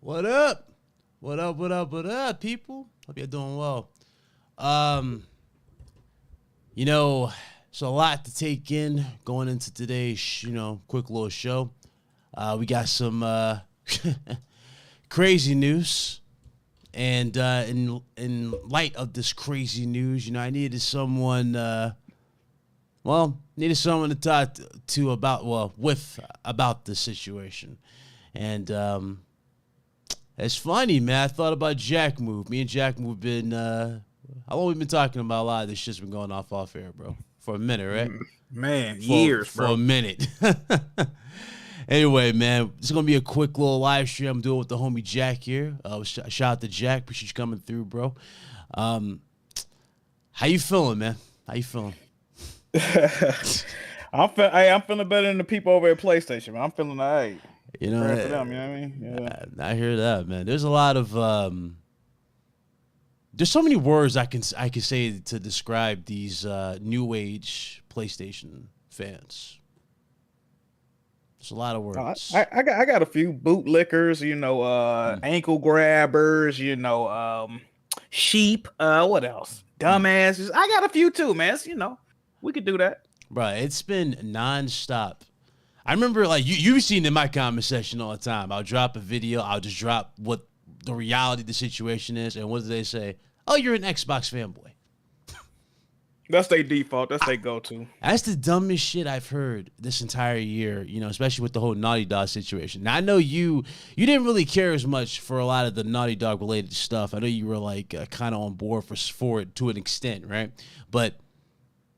What up? What up? What up? What up, people? Hope you're doing well. It's a lot to take in going into today's, quick little show. We got some crazy news, and in light of this crazy news, I needed someone. Needed someone to talk to about this situation, and it's funny, man. I thought about Jack Move. Me and Jack Move been how long we been talking about a lot of this shit's been going off air, bro. For a minute, right? Man, years, bro. For a minute. Anyway, man, this is gonna be a quick little live stream I'm doing with the homie Jack here. Shout out to Jack. Appreciate you coming through, bro. How you feeling, man? How you feeling? I'm feeling better than the people over at PlayStation, man. I'm feeling all right. For them, you know what I mean? Yeah. I hear that, man. There's a lot of there's so many words I can say to describe these new age PlayStation fans. There's a lot of words. I got a few bootlickers, ankle grabbers, sheep. What else? Dumbasses. I got a few too, man. We could do that. Bro, it's been nonstop. I remember, like, you've seen in my comment section all the time. I'll drop a video. I'll just drop what the reality of the situation is. And what do they say? Oh, you're an Xbox fanboy. That's their default. That's their go-to. That's the dumbest shit I've heard this entire year, especially with the whole Naughty Dog situation. Now, I know you didn't really care as much for a lot of the Naughty Dog related stuff. I know you were, like, kind of on board for it to an extent, right? But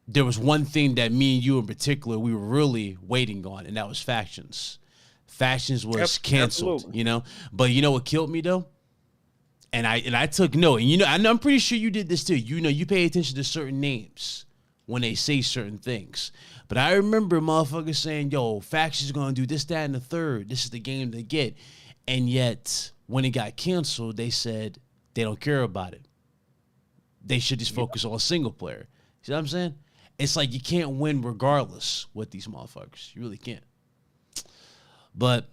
there was one thing that me and you in particular, we were really waiting on, and that was Factions. Factions was canceled, absolutely. But you know what killed me, though? And I took note, and I'm pretty sure you did this too. You pay attention to certain names when they say certain things. But I remember motherfuckers saying, yo, Factions going to do this, that, and the third. This is the game to get. And yet, when it got canceled, they said they don't care about it. They should just focus on single player. See what I'm saying? It's like you can't win regardless with these motherfuckers. You really can't. But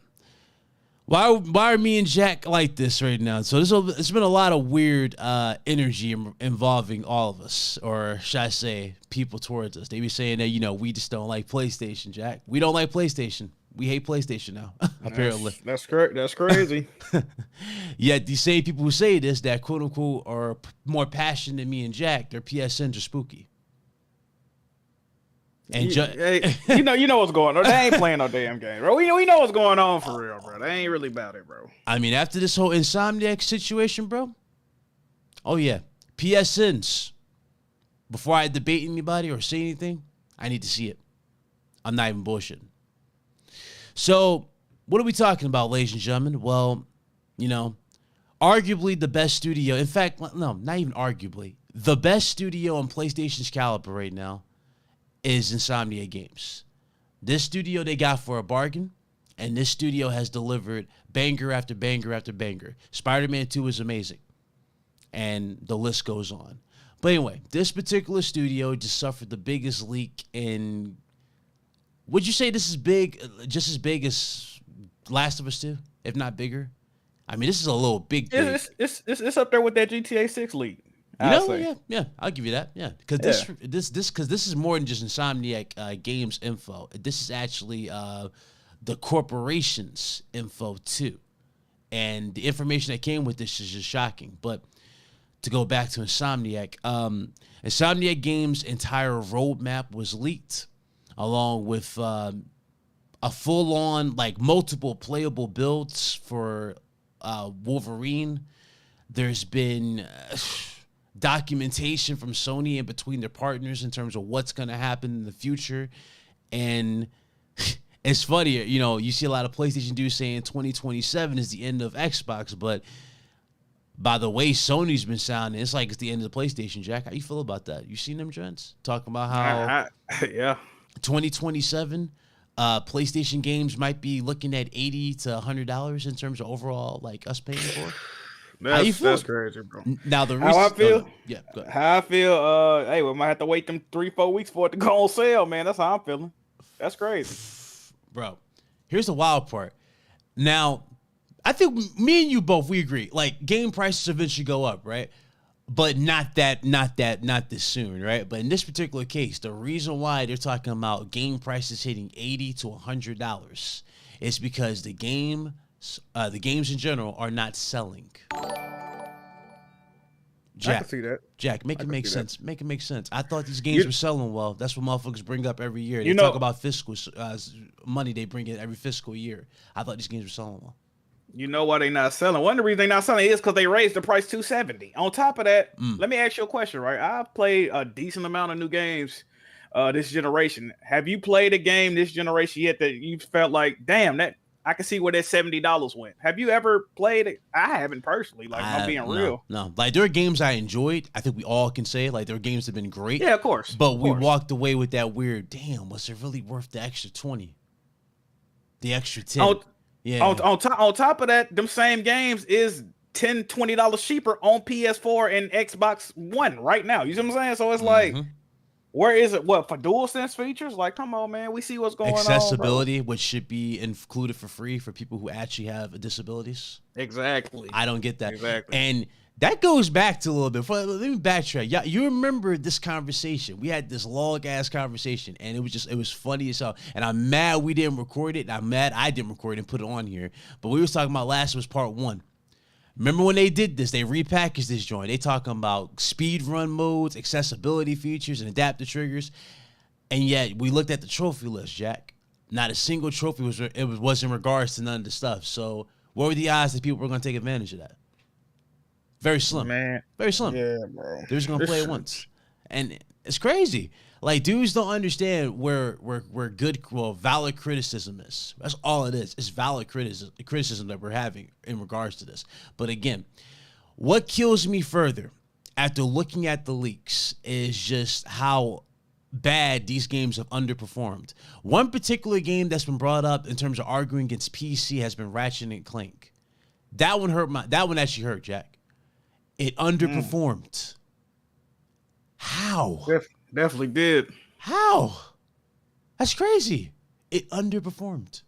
why are me and Jack like this right now? So it's been a lot of weird energy involving all of us, or should I say people towards us. They be saying that, we just don't like PlayStation, Jack. We don't like PlayStation. We hate PlayStation now, apparently. That's correct. That's crazy. Yet these same people who say this, that quote unquote are more passionate than me and Jack, their PSNs are spooky. And you know what's going on. They ain't playing no damn game, bro. We know what's going on for real, bro. They ain't really about it, bro. I mean, after this whole Insomniac situation, bro. Oh yeah, PSNs. Before I debate anybody or say anything, I need to see it. I'm not even bullshitting. So, what are we talking about, ladies and gentlemen? Well, arguably the best studio. In fact, no, not even arguably. The best studio on PlayStation's caliber right now is Insomniac Games. This studio they got for a bargain, and this studio has delivered banger after banger after banger. Spider-Man 2 is amazing, and the list goes on. But anyway, this particular studio just suffered the biggest leak in... Would you say this is big, just as big as Last of Us 2, if not bigger? I mean, this is a little big. It's up there with that GTA 6 leak. Yeah, I'll give you that. Yeah, because this is more than just Insomniac Games info. This is actually the corporation's info too, and the information that came with this is just shocking. But to go back to Insomniac, Insomniac Games' entire roadmap was leaked, along with a full-on, like, multiple playable builds for Wolverine. There's been documentation from Sony and between their partners in terms of what's going to happen in the future. And it's funny, you see a lot of PlayStation dudes saying 2027 is the end of Xbox, but by the way Sony's been sounding, it's like it's the end of the PlayStation, Jack. How you feel about that? You seen them trends? Talking about how 2027 PlayStation games might be looking at $80 to $100 in terms of overall, like, us paying for. That's crazy, bro. Now the how I feel, go ahead. How I feel, hey, we might have to wait them 3-4 weeks for it to go on sale, man. That's how I'm feeling. That's crazy, bro. Here's the wild part. Now, I think me and you both, we agree. Like, game prices eventually go up, right? But not this soon, right? But in this particular case, the reason why they're talking about game prices hitting $80 to $100 is because the games in general are not selling. Jack, I can see that. Jack, make it make sense. Make it make sense. I thought these games were selling well. That's what motherfuckers bring up every year. They talk about fiscal money they bring in every fiscal year. I thought these games were selling well. You know why they not selling? One of the reasons they not selling is because they raised the price $270. On top of that, let me ask you a question, right? I've played a decent amount of new games this generation. Have you played a game this generation yet that you felt like, damn, that I can see where that $70 went? Have you ever played it? I haven't personally. Like, I'm being real. No. Like, there are games I enjoyed. I think we all can say, like, there are games that have been great. Yeah, of course. But we walked away with that weird, damn, was it really worth the extra 20? The extra 10? Yeah. On top of that, them same games is $10, $20 cheaper on PS4 and Xbox One right now. You see what I'm saying? So it's like, where is it? What, for DualSense features? Like, come on, man. We see what's going on. Accessibility, which should be included for free for people who actually have disabilities. Exactly. I don't get that. Exactly. And that goes back to a little bit. Let me backtrack. Yeah, you remember this conversation? We had this long ass conversation, and it was funny as hell. And I'm mad we didn't record it. And I'm mad I didn't record it and put it on here. But we was talking about Last of Us Part 1. Remember when they did this? They repackaged this joint. They talking about speed run modes, accessibility features, and adaptive triggers. And yet we looked at the trophy list, Jack. Not a single trophy was in regards to none of the stuff. So what were the odds that people were going to take advantage of that? Very slim. Man. Very slim. Yeah, bro. They're just going to play it once. And it's crazy. Like, dudes don't understand where valid criticism is. That's all it is. It's valid criticism that we're having in regards to this. But again, what kills me further after looking at the leaks is just how bad these games have underperformed. One particular game that's been brought up in terms of arguing against PC has been Ratchet and Clank. That one actually hurt, Jack. It underperformed. How? Definitely did. How? That's crazy. It underperformed.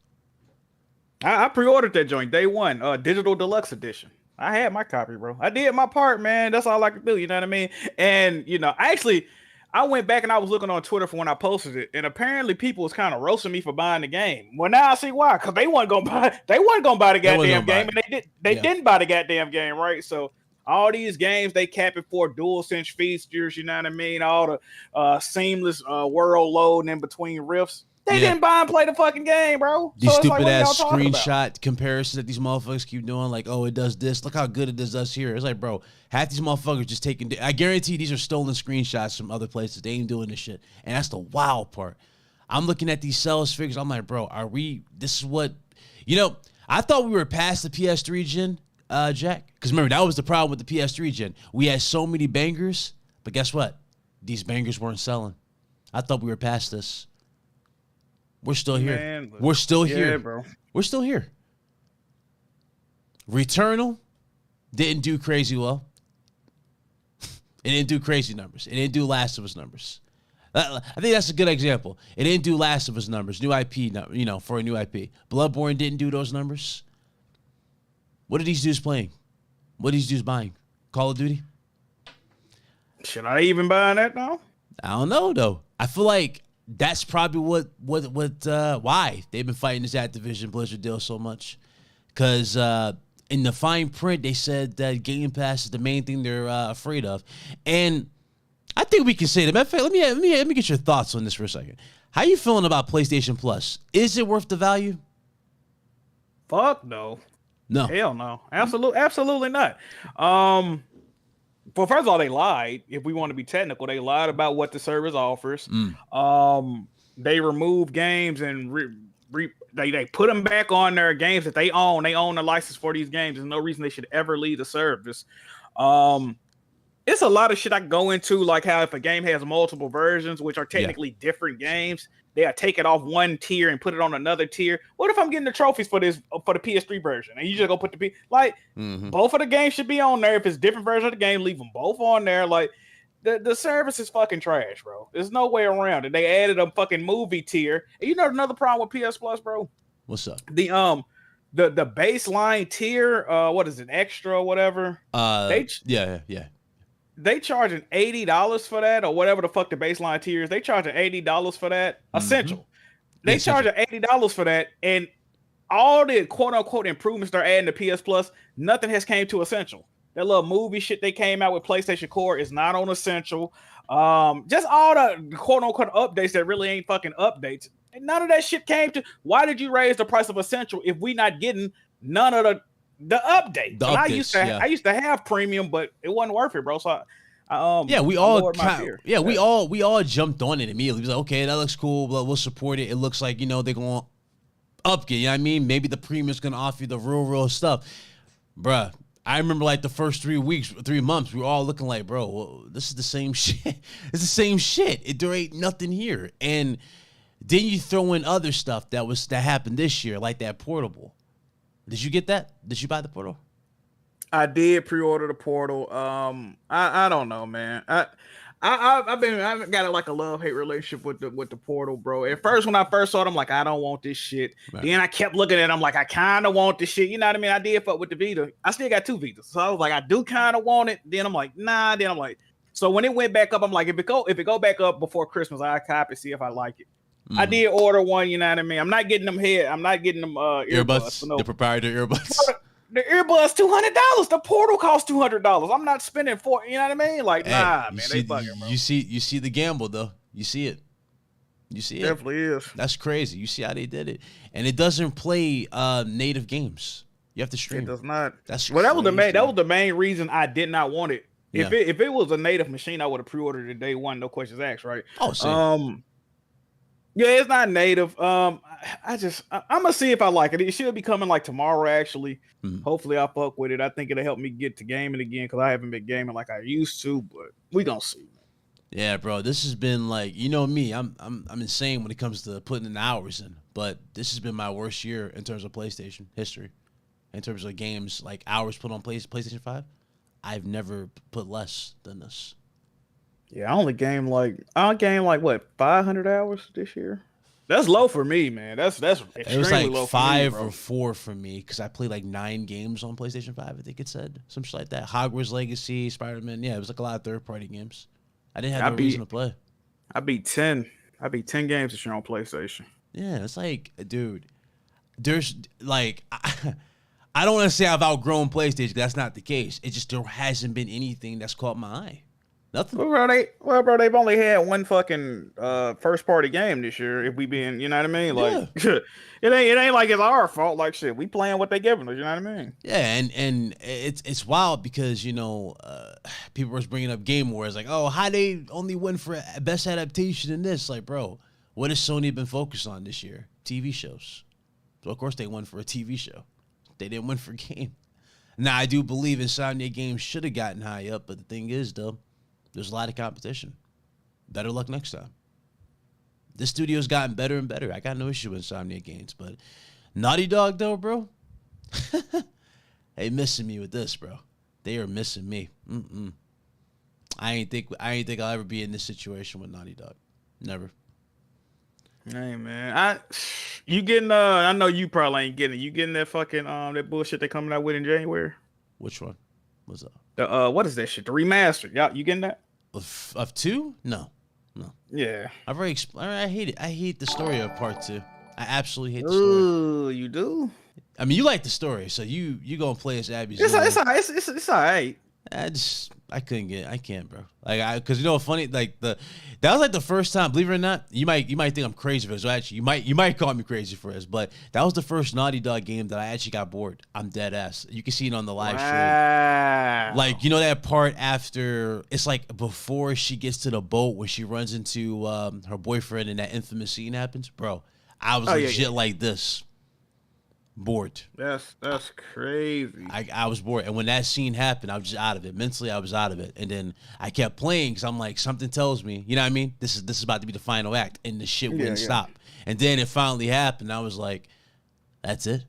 I pre-ordered that joint day one, digital deluxe edition. I had my copy, bro. I did my part, man. That's all I could do. You know what I mean? And I went back and I was looking on Twitter for when I posted it, and apparently people was kind of roasting me for buying the game. Well, now I see why, because they wasn't gonna buy the goddamn game, and they didn't buy the goddamn game, right? So all these games they capping for DualSense features, you know what I mean? All the seamless world loading in between rifts. They didn't buy and play the fucking game, bro. These stupid ass screenshot comparisons that these motherfuckers keep doing, like, oh, it does this. Look how good it does here. It's like, bro, half these motherfuckers just taking. I guarantee these are stolen screenshots from other places. They ain't doing this shit, and that's the wild part. I'm looking at these sales figures. I'm like, bro, this is what, I thought we were past the PS3 gen, Jack. Because remember, that was the problem with the PS3 gen. We had so many bangers, but guess what? These bangers weren't selling. I thought we were past this. We're still here. Man, we're still here, bro. We're still here. Returnal didn't do crazy well. It didn't do crazy numbers. It didn't do Last of Us numbers. I think that's a good example. It didn't do Last of Us numbers. New IP, for a new IP. Bloodborne didn't do those numbers. What are these dudes playing? What are these dudes buying? Call of Duty? Should I even buy that now? I don't know, though. I feel like that's probably why they've been fighting this Activision Blizzard deal so much. Because in the fine print, they said that Game Pass is the main thing they're afraid of. And I think we can say that. Matter of fact, let me get your thoughts on this for a second. How you feeling about PlayStation Plus? Is it worth the value? Fuck no. No. Hell no. Absolutely not. Well, first of all, they lied. If we want to be technical, they lied about what the service offers. They removed games and they put them back on their games that they own. They own the license for these games. There's no reason they should ever leave the service. It's a lot of shit I can go into, like how if a game has multiple versions, which are technically different games, they'll take it off one tier and put it on another tier. What if I'm getting the trophies for the PS3 version and you just go put both of the games should be on there. If it's different version of the game, leave them both on there. Like the service is fucking trash, bro. There's no way around it. They added a fucking movie tier. And another problem with PS Plus, bro? What's up? The the baseline tier, what is it, extra or whatever? Yeah. They charging $80 for that, or whatever the fuck the baseline tier is. They charging $80 for that. Essential. They charging $80 for that, and all the quote unquote improvements they're adding to PS Plus, nothing has came to Essential. That little movie shit they came out with PlayStation Core is not on Essential. Just all the quote unquote updates that really ain't fucking updates. And none of that shit came to. Why did you raise the price of Essential if we not getting none of the updates? I used to have premium, but it wasn't worth it, bro. So we all jumped on it immediately. We was like, okay, that looks cool. We'll support it. It looks like, they're going to upgrade. You know what I mean? Maybe the premium's going to offer you the real stuff. Bruh, I remember like the first 3 months, we were all looking like, bro, well, this is the same shit. It's the same shit. There ain't nothing here. And then you throw in other stuff that happened this year, like that portable. Did you get that? Did you buy the portal? I did pre-order the portal. I don't know, man. I've got like a love-hate relationship with the portal, bro. At first, when I first saw it, I'm like, I don't want this shit. Right. Then I kept looking at it, I'm like, I kind of want this shit. You know what I mean? I did fuck with the Vita. I still got 2 Vitas. So I was like, I do kind of want it. Then I'm like, nah. Then I'm like, so when it went back up, I'm like, if it go back up before Christmas, I cop it, see if I like it. I did order one, you know what I mean? I'm not getting them earbuds. The proprietary earbuds. The earbuds $200. The portal costs $200. I'm not spending you know what I mean? Like, nah, man, they bugging, bro. You see the gamble though. You see it. Definitely is. That's crazy. You see how they did it, and it doesn't play native games. You have to stream. It does not. That's that was the main reason I did not want it. Yeah. If it was a native machine, I would have pre-ordered it day one, no questions asked, right? Oh, same. Yeah, it's not native. I'm gonna see if I like it. It should be coming like tomorrow, actually. Hopefully, I'll fuck with it. I think it'll help me get to gaming again because I haven't been gaming like I used to. But we gonna see. Yeah, bro. This has been like, me. I'm insane when it comes to putting in the hours in. But this has been my worst year in terms of PlayStation history. In terms of games, like hours put on PlayStation 5, I've never put less than this. Yeah, I gamed like what 500 hours this year. That's low for me, man. That's extremely it was like low 5 for me, or 4 for me because I played like 9 games on PlayStation 5. I think it said some shit like that. Hogwarts Legacy, Spider-Man. Yeah, it was like a lot of third-party games. I didn't have no reason to play. I beat 10 games this year on PlayStation. Yeah, it's like, dude, there's like I don't want to say I've outgrown PlayStation. That's not the case. It just there hasn't been anything that's caught my eye. Nothing. Well, bro, they've only had one fucking first party game this year. If we being, you know what I mean? Like, it ain't like it's our fault. Like, shit, we playing what they giving us. You know what I mean? Yeah, and it's wild because people was bringing up Game Wars like, oh, how they only win for best adaptation in this? Like, bro, what has Sony been focused on this year? TV shows. So of course they won for a TV show. They didn't win for game. Now I do believe Insomniac games should have gotten high up, but the thing is, though. There's a lot of competition. Better luck next time. This studio's gotten better and better. I got no issue with Insomniac games, but Naughty Dog, though, bro, they missing me with this, bro. They are missing me. I ain't think I'll ever be in this situation with Naughty Dog. Never. Hey man, you getting? I know you probably ain't getting it. You getting that fucking that bullshit they coming out with in January? Which one? What's up? What is that shit? The remaster. Yeah, you getting that? Of 2? No. Yeah. I hate it. I hate the story of part 2. I absolutely hate the story. Ooh, you do? I mean, you like the story, so you gonna play as Abby. It's all right. I can't, bro. Like, cause funny, like that was like the first time. Believe it or not, you might think I'm crazy for this. So actually, you might call me crazy for this, but that was the first Naughty Dog game that I actually got bored. I'm dead ass. You can see it on the live stream. Like, that part after it's like before she gets to the boat when she runs into her boyfriend and that infamous scene happens, bro. I was legit like this. Bored. That's crazy. I was bored, and when that scene happened, I was just out of it. Mentally, I was out of it, and then I kept playing because I'm like, something tells me, you know what I mean? This is about to be the final act, and the shit wouldn't stop. And then it finally happened. I was like, that's it.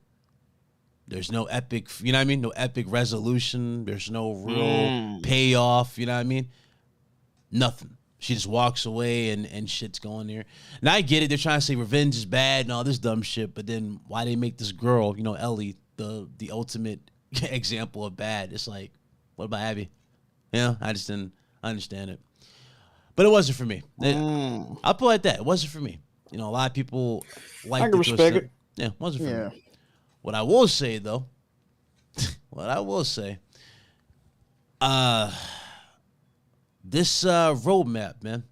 There's no epic, you know what I mean? No epic resolution. There's no real payoff. You know what I mean? Nothing. She just walks away and shit's going there. Now I get it. They're trying to say revenge is bad and all this dumb shit, but then why they make this girl, Ellie, the ultimate example of bad? It's like, what about Abby? I just didn't understand it. But it wasn't for me. I'll put it like that. It wasn't for me. A lot of people like. I can respect it. Yeah, it wasn't for me. What I will say though, this roadmap, man.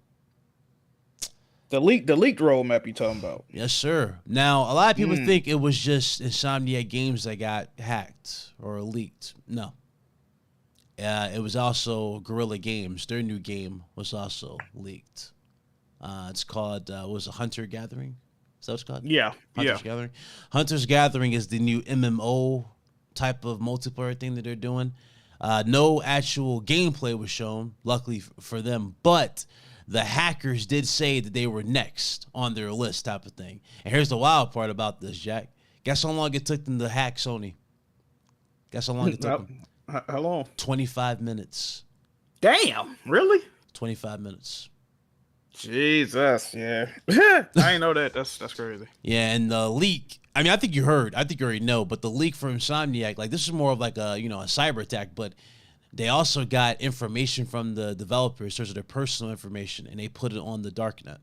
The leaked roadmap you talking about? Yes, sir. Now, a lot of people think it was just Insomniac games that got hacked or leaked. No. It was also Guerrilla Games. Their new game was also leaked. It's called, was it Hunter Gathering? Is that what it's called? Yeah. Hunter's Gathering. Hunter's Gathering is the new MMO type of multiplayer thing that they're doing. No actual gameplay was shown, luckily for them, but the hackers did say that they were next on their list type of thing. And here's the wild part about this, Jack. Guess how long it took them to hack Sony? Guess how long it took them? How long? 25 minutes. Damn, really? 25 minutes. Jesus, yeah. I didn't know that. That's crazy. Yeah, and the leak, I mean, I think you already know, but the leak from Insomniac, like this is more of like a cyber attack, but they also got information from the developers, sort of their personal information, and they put it on the darknet.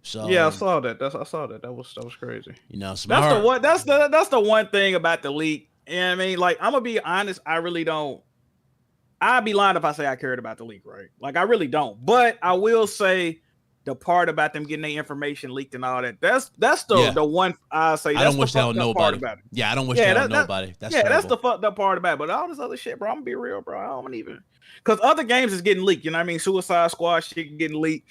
So yeah, I saw that. I saw that. That was crazy. That's the one thing about the leak. I mean, like, I'm gonna be honest, I really don't. I'd be lying if I say I cared about the leak, right? Like, I really don't. But I will say the part about them getting their information leaked and all that. That's the one I say. That's I don't wish that on nobody. About it. Yeah, I don't wish that on nobody. That's that's the fucked up part about it. But all this other shit, bro, I'm gonna be real, bro. I don't even, because other games is getting leaked. You know what I mean? Suicide Squad shit getting leaked.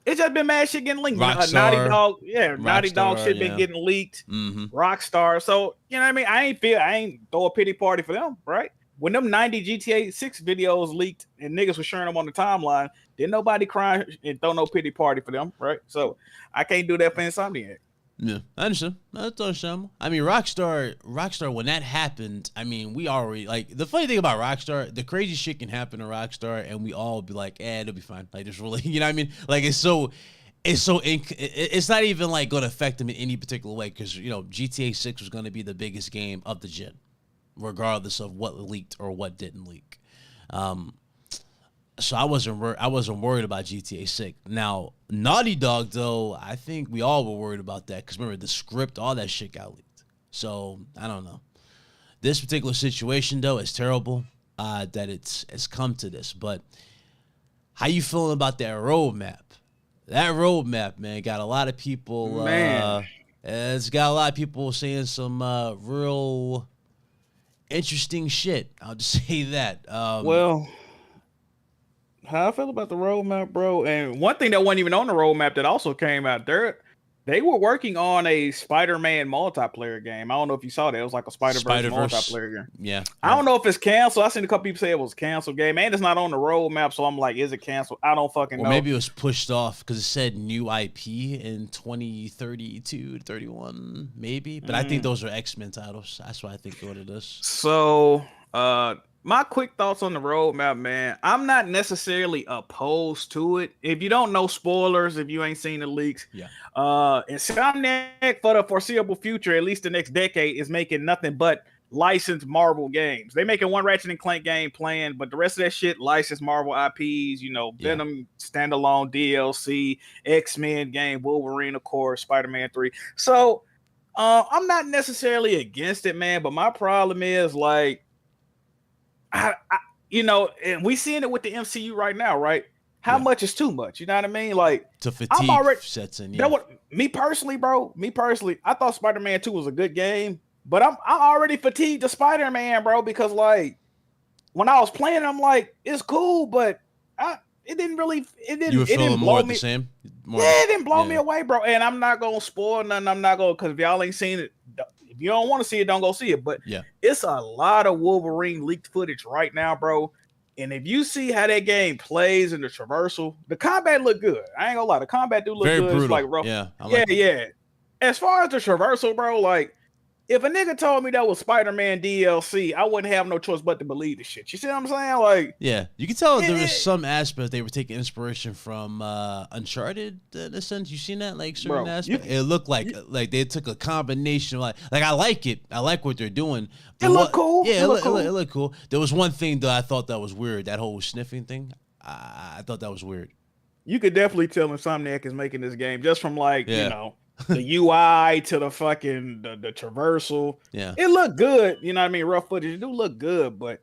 It's just been mad shit getting leaked. Naughty Dog shit been getting leaked. Rockstar. So you know what I mean? I ain't throw a pity party for them, right? When them 90 GTA 6 videos leaked and niggas was sharing them on the timeline, didn't nobody cry and throw no pity party for them, right? So I can't do that for Insomniac. Yeah, I understand. That's understandable. I mean, Rockstar, when that happened, I mean, we already, like, the funny thing about Rockstar, the crazy shit can happen to Rockstar, and we all be like, it'll be fine. Like, there's really, you know what I mean? Like, it's not even, like, going to affect them in any particular way, because, GTA 6 was going to be the biggest game of the gen, regardless of what leaked or what didn't leak. So I wasn't worried about GTA 6. Now, Naughty Dog, though, I think we all were worried about that, because remember, the script, all that shit got leaked. So, I don't know. This particular situation, though, is terrible that it's come to this. But how you feeling about that roadmap? That roadmap, man, got a lot of people... it's got a lot of people saying some real interesting shit. I'll just say that. How I feel about the roadmap, bro. And one thing that wasn't even on the roadmap that also came out there, they were working on a Spider-Man multiplayer game. I don't know if you saw that. It was like a Spider-Verse multiplayer game. Yeah. I don't know if it's canceled. I seen a couple people say it was a canceled game, and it's not on the roadmap. So I'm like, is it canceled? I don't fucking know. Maybe it was pushed off because it said new IP in 2032 to 31, maybe. But I think those are X-Men titles. That's what I think what it is. So, my quick thoughts on the roadmap, man. I'm not necessarily opposed to it. If you don't know, spoilers, if you ain't seen the leaks, Insomniac for the foreseeable future, at least the next decade, is making nothing but licensed Marvel games. They making one Ratchet and Clank game planned, but the rest of that shit licensed Marvel IPs, Venom standalone DLC, X-Men game, Wolverine, of course, Spider-Man 3. So I'm not necessarily against it, man, but my problem is, like, and we seeing it with the MCU right now, right? How much is too much? You know what I mean? Like, to fatigue sets in. Yeah. Me personally, I thought Spider-Man 2 was a good game, but I'm already fatigued to Spider-Man, bro, because, like, when I was playing, I'm like, it's cool, but it didn't blow me. It didn't blow me away, bro. And I'm not gonna spoil nothing. I'm not gonna, because if y'all ain't seen it, if you don't want to see it, don't go see it. But it's a lot of Wolverine leaked footage right now, bro. And if you see how that game plays in the traversal, the combat look good. I ain't gonna lie, the combat do look very good. Brutal. It's like rough. Yeah. As far as the traversal, bro, like, if a nigga told me that was Spider-Man DLC, I wouldn't have no choice but to believe the shit. You see what I'm saying? Like, yeah, you can tell there was some aspect they were taking inspiration from Uncharted in a sense. You seen that, like certain aspect? It looked like they took a combination of like I like it. I like what they're doing. It looked cool. Yeah, it looked cool. There was one thing that I thought that was weird. That whole sniffing thing. I thought that was weird. You could definitely tell Insomniac is making this game just from like you know. The UI to the fucking the traversal, it looked good. You know what I mean? Rough footage, it do look good, but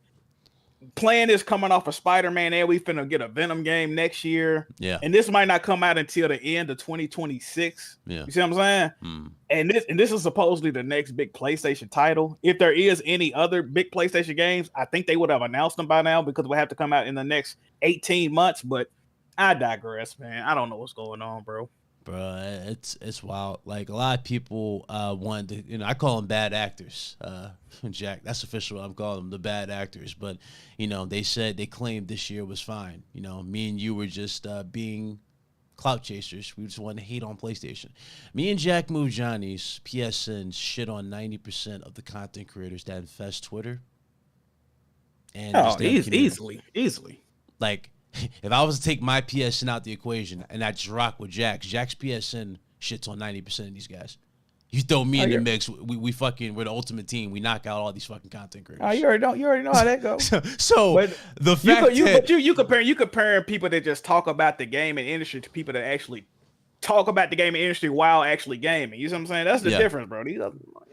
playing this coming off of Spider-Man, and we finna get a Venom game next year. Yeah, and this might not come out until the end of 2026. Yeah, you see what I'm saying? And this is supposedly the next big PlayStation title. If there is any other big PlayStation games, I think they would have announced them by now because we have to come out in the next 18 months. But I digress, man. I don't know what's going on, bro. Bro, it's wild. Like a lot of people wanted to, I call them bad actors. Jack, that's official. I'm calling them the bad actors. But they claimed this year was fine. Me and you were just being clout chasers. We just wanted to hate on PlayStation. Me and Jack Move Johnny's PSN shit on 90% of the content creators that infest Twitter. And easily. Like. If I was to take my PSN out the equation and I just rock with Jack's PSN shits on 90% of these guys. You throw me in the mix, we're the ultimate team. We knock out all these fucking content creators. Oh, you already know how that goes. so but the fact you comparing people that just talk about the gaming industry to people that actually talk about the gaming industry while actually gaming. You know what I'm saying? That's the difference, bro.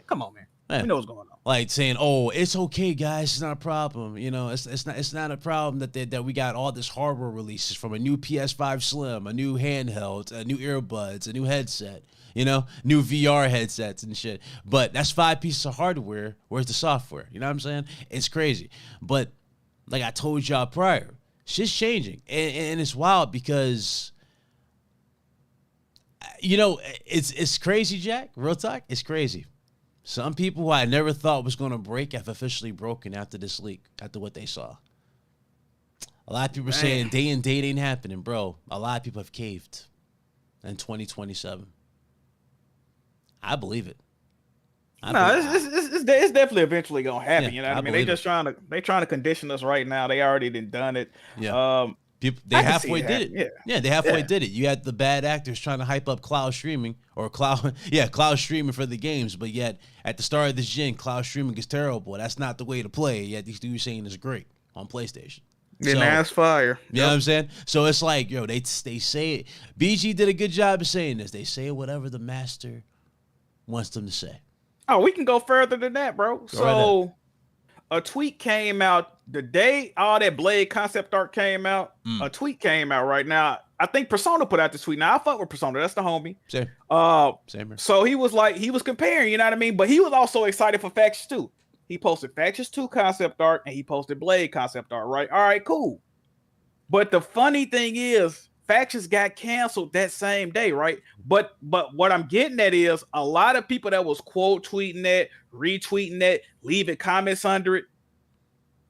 Come on, man. You know what's going on. Like saying, "Oh, it's okay, guys. It's not a problem. It's not a problem that we got all this hardware releases from a new PS5 Slim, a new handheld, a new earbuds, a new headset, new VR headsets and shit. But that's 5 pieces of hardware. Where's the software? You know what I'm saying? It's crazy. But like I told y'all prior, shit's changing, and it's wild because it's crazy, Jack. Real talk, it's crazy. Some people who I never thought was going to break have officially broken after this leak, after what they saw. A lot of people are saying day and date ain't happening, bro. A lot of people have caved in 2027. I believe it. It's definitely eventually going to happen. Yeah, you know what I mean? They trying to condition us right now. They already done it. Yeah. They halfway did it. Yeah, they halfway did it. You had the bad actors trying to hype up cloud streaming or cloud streaming for the games, but yet at the start of this gen, cloud streaming is terrible. That's not the way to play. Yet these dudes saying it's great on PlayStation. Then that's fire. You know what I'm saying? So it's like, they say it. BG did a good job of saying this. They say whatever the master wants them to say. Oh, we can go further than that, bro. So a tweet came out the day all that Blade concept art came out. A tweet came out right now. I think Persona put out this tweet. Now I fuck with Persona. That's the homie. Same. Same. So he was comparing, you know what I mean? But he was also excited for Factions 2. He posted Factions 2 concept art and he posted Blade concept art, right? All right, cool. But the funny thing is, Factions got canceled that same day, right? But what I'm getting at is a lot of people that was quote tweeting that, retweeting that, leaving comments under it,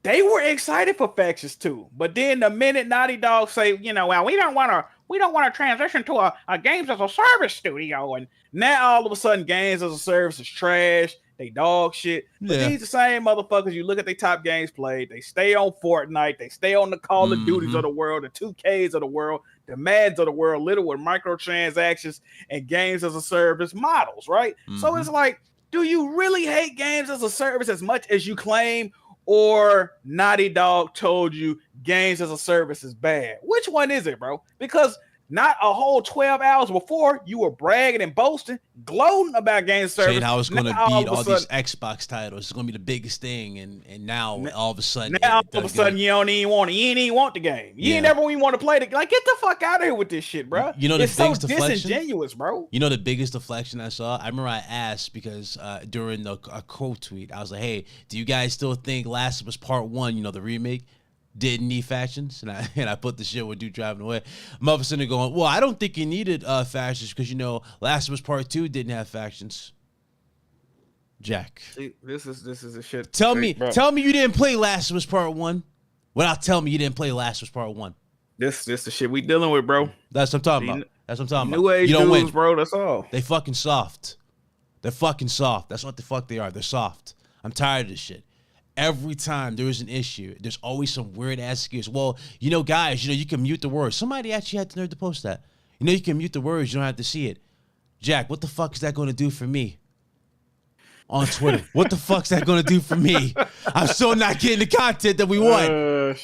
they were excited for Factions 2. But then the minute Naughty Dog say, well, we don't want to transition to a games as a service studio, and now all of a sudden games as a service is trash. They dog shit. But these the same motherfuckers. You look at their top games played. They stay on Fortnite. They stay on the Call of Duties of the world, the 2Ks of the world, the Mads of the world, little with microtransactions and games as a service models, right? So it's like, do you really hate games as a service as much as you claim, or Naughty Dog told you games as a service is bad? Which one is it, bro? Because not a whole 12 hours before, you were bragging and boasting, gloating about game service. Saying how it's going to beat all these Xbox titles. It's going to be the biggest thing. And now all of a sudden. Now all of a sudden you don't even want it. You ain't even want the game. You ain't never even want to play the game. Like, get the fuck out of here with this shit, bro. It's so disingenuous, bro. You know the biggest deflection I saw? I remember I asked because during a quote tweet, I was like, hey, do you guys still think Last of Us Part 1, the remake, didn't need factions? And I put the shit with dude driving away. Motherfucker going, well, I don't think you needed factions because Last of Us Part 2 didn't have factions. Jack, see, this is a shit. Tell me you didn't play Last of Us Part 1 without telling me you didn't play Last of Us Part 1. This the shit we dealing with, bro. That's what I'm talking about. New age you don't dudes, win, bro. That's all. They fucking soft. They're fucking soft. That's what the fuck they are. They're soft. I'm tired of this shit. Every time there is an issue, there's always some weird ass excuse. Well, guys, you can mute the words. Somebody actually had the nerve to post that. You can mute the words. You don't have to see it. Jack, what the fuck is that going to do for me on Twitter? What the fuck's that going to do for me? I'm still not getting the content that we want.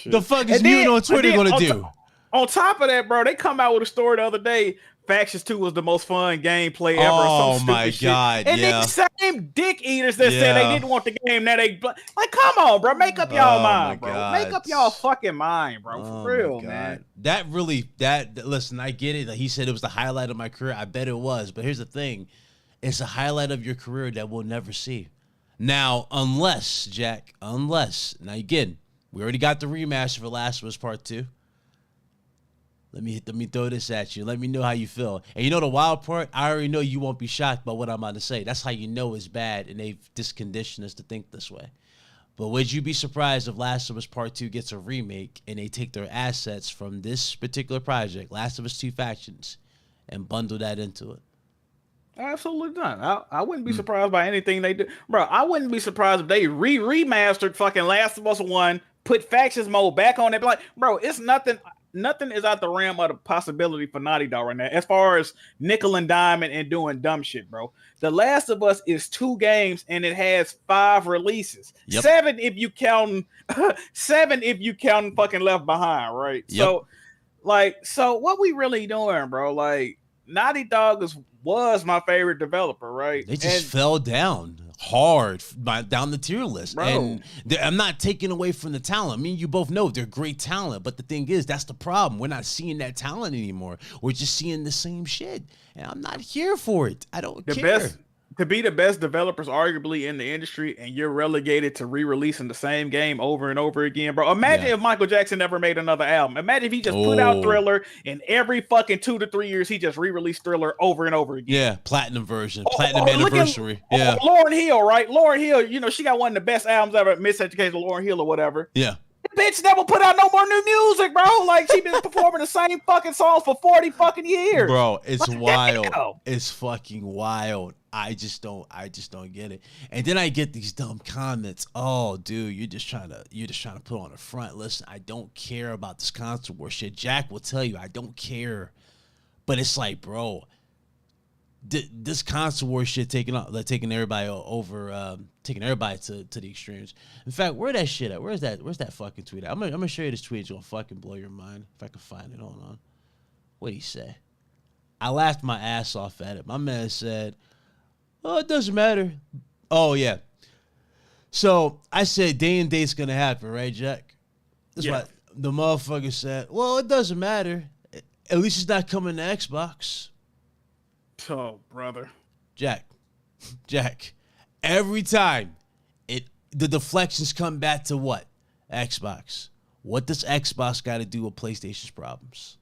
The fuck is muting on Twitter going to do? On top of that, bro, they come out with a story the other day. Factions 2 was the most fun gameplay ever. Oh my god! And yeah. the same dick eaters that said they didn't want the game, now they like, come on, bro, make up y'all mind, bro. God. Make up y'all fucking mind, bro. For real, man. Listen, I get it. Like, he said it was the highlight of my career. I bet it was. But here's the thing: it's a highlight of your career that we'll never see. Now, unless now again, we already got the remaster for Last of Us Part 2. Let me throw this at you. Let me know how you feel. And the wild part? I already know you won't be shocked by what I'm about to say. That's how you know it's bad, and they've disconditioned us to think this way. But would you be surprised if Last of Us Part 2 gets a remake and they take their assets from this particular project, Last of Us 2 Factions, and bundle that into it? Absolutely not. I wouldn't be surprised by anything they do. Bro, I wouldn't be surprised if they remastered fucking Last of Us 1, put Factions mode back on it. Like, bro, it's nothing is out the realm of the possibility for Naughty Dog right now, as far as nickel and diamond and doing dumb shit, bro. The Last of Us is 2 games and it has 5 releases. Yep. 7 if you count fucking Left Behind, right? Yep. So what we really doing, bro? Like, Naughty Dog was my favorite developer, right? They just fell down hard down the tier list. Bro. And I'm not taking away from the talent. I mean, you both know they're great talent, but the thing is, that's the problem. We're not seeing that talent anymore. We're just seeing the same shit, and I'm not here for it. I don't care. To be the best developers arguably in the industry, and you're relegated to re-releasing the same game over and over again, bro. Imagine if Michael Jackson never made another album. Imagine if he just put out Thriller, and every fucking 2 to 3 years he just re-released Thriller over and over again. Yeah, platinum version, platinum anniversary. Yeah, Lauryn Hill, right? Lauryn Hill, she got one of the best albums ever, Miseducation of Lauryn Hill or whatever. Yeah. The bitch never put out no more new music, bro. Like, she been performing the same fucking songs for 40 fucking years. Bro, it's wild. It's fucking wild. I just don't get it. And then I get these dumb comments. Oh, dude, you're just trying to put on a front. Listen, I don't care about this console war shit. Jack will tell you I don't care. But it's like, bro, this console war shit taking everybody over, taking everybody to the extremes. In fact, where that shit at? Where's that fucking tweet at? I'm gonna show you this tweet. It's gonna fucking blow your mind if I can find it. Hold on. What'd he say? I laughed my ass off at it. My man said, "Oh, it doesn't matter." Oh yeah. So I said day and date's gonna happen, right, Jack? That's what the motherfucker said. Well, it doesn't matter. At least it's not coming to Xbox. Oh, brother. Jack. Every time the deflections come back to what? Xbox. What does Xbox got to do with PlayStation's problems?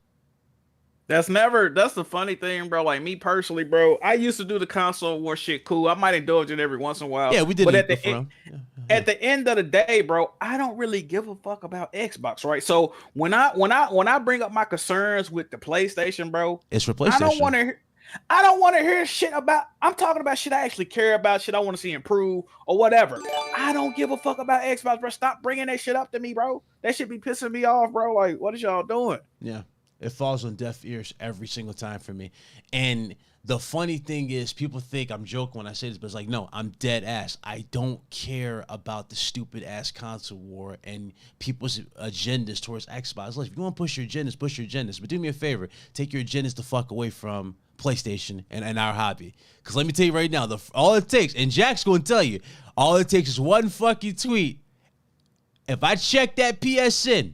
That's the funny thing, bro. Like, me personally, bro, I used to do the console war shit cool. I might indulge it every once in a while. Yeah, we did. But at the end of the day, bro, I don't really give a fuck about Xbox, right? So when I bring up my concerns with the PlayStation, bro, it's for PlayStation. I don't want to hear shit about. I'm talking about shit I actually care about, shit I want to see improve or whatever. I don't give a fuck about Xbox, bro. Stop bringing that shit up to me, bro. That shit be pissing me off, bro. Like, what is y'all doing? Yeah. It falls on deaf ears every single time for me. And the funny thing is, people think I'm joking when I say this, but it's like, no, I'm dead ass. I don't care about the stupid ass console war and people's agendas towards Xbox. Look, if you want to push your agendas. But do me a favor, take your agendas the fuck away from PlayStation and our hobby. Because let me tell you right now, all it takes, and Jack's going to tell you, all it takes is one fucking tweet. If I check that PSN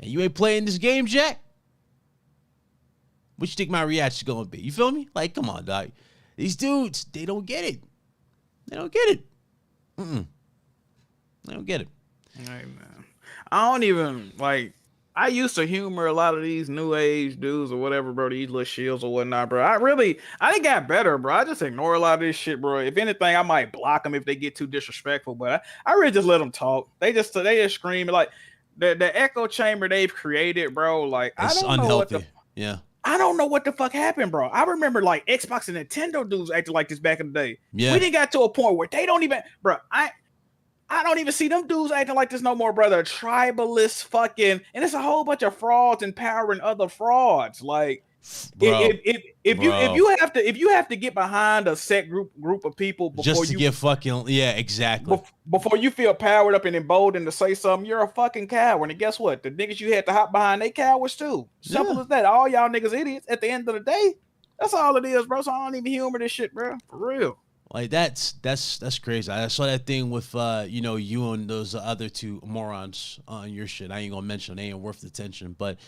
and you ain't playing this game, Jack, what you think my reaction's gonna be? You feel me? Like, come on, dog. These dudes, they don't get it. They don't get it. They don't get it. Hey, man. I don't even, like, I used to humor a lot of these new age dudes or whatever, bro, these little shields or whatnot, bro. I didn't got better, bro. I just ignore a lot of this shit, bro. If anything, I might block them if they get too disrespectful, but I really just let them talk. They just scream. Like, the echo chamber they've created, bro, like, it's I don't unhealthy. know what yeah. I don't know what the fuck happened, bro. I remember like Xbox and Nintendo dudes acting like this back in the day. Yeah. We didn't got to a point where they don't even, bro. I don't even see them dudes acting like this no more, brother. Tribalist fucking, and it's a whole bunch of frauds and power and other frauds. Like, bro, if you have to get behind a set group of people before just to get fucking exactly before you feel powered up and emboldened to say something, you're a fucking coward. And guess what? The niggas you had to hop behind, they cowards too. Simple as that. All y'all niggas idiots. At the end of the day, that's all it is, bro. So I don't even humor this shit, bro. For real. Like that's crazy. I saw that thing with you and those other two morons on your shit. I ain't gonna mention them. They ain't worth the attention, but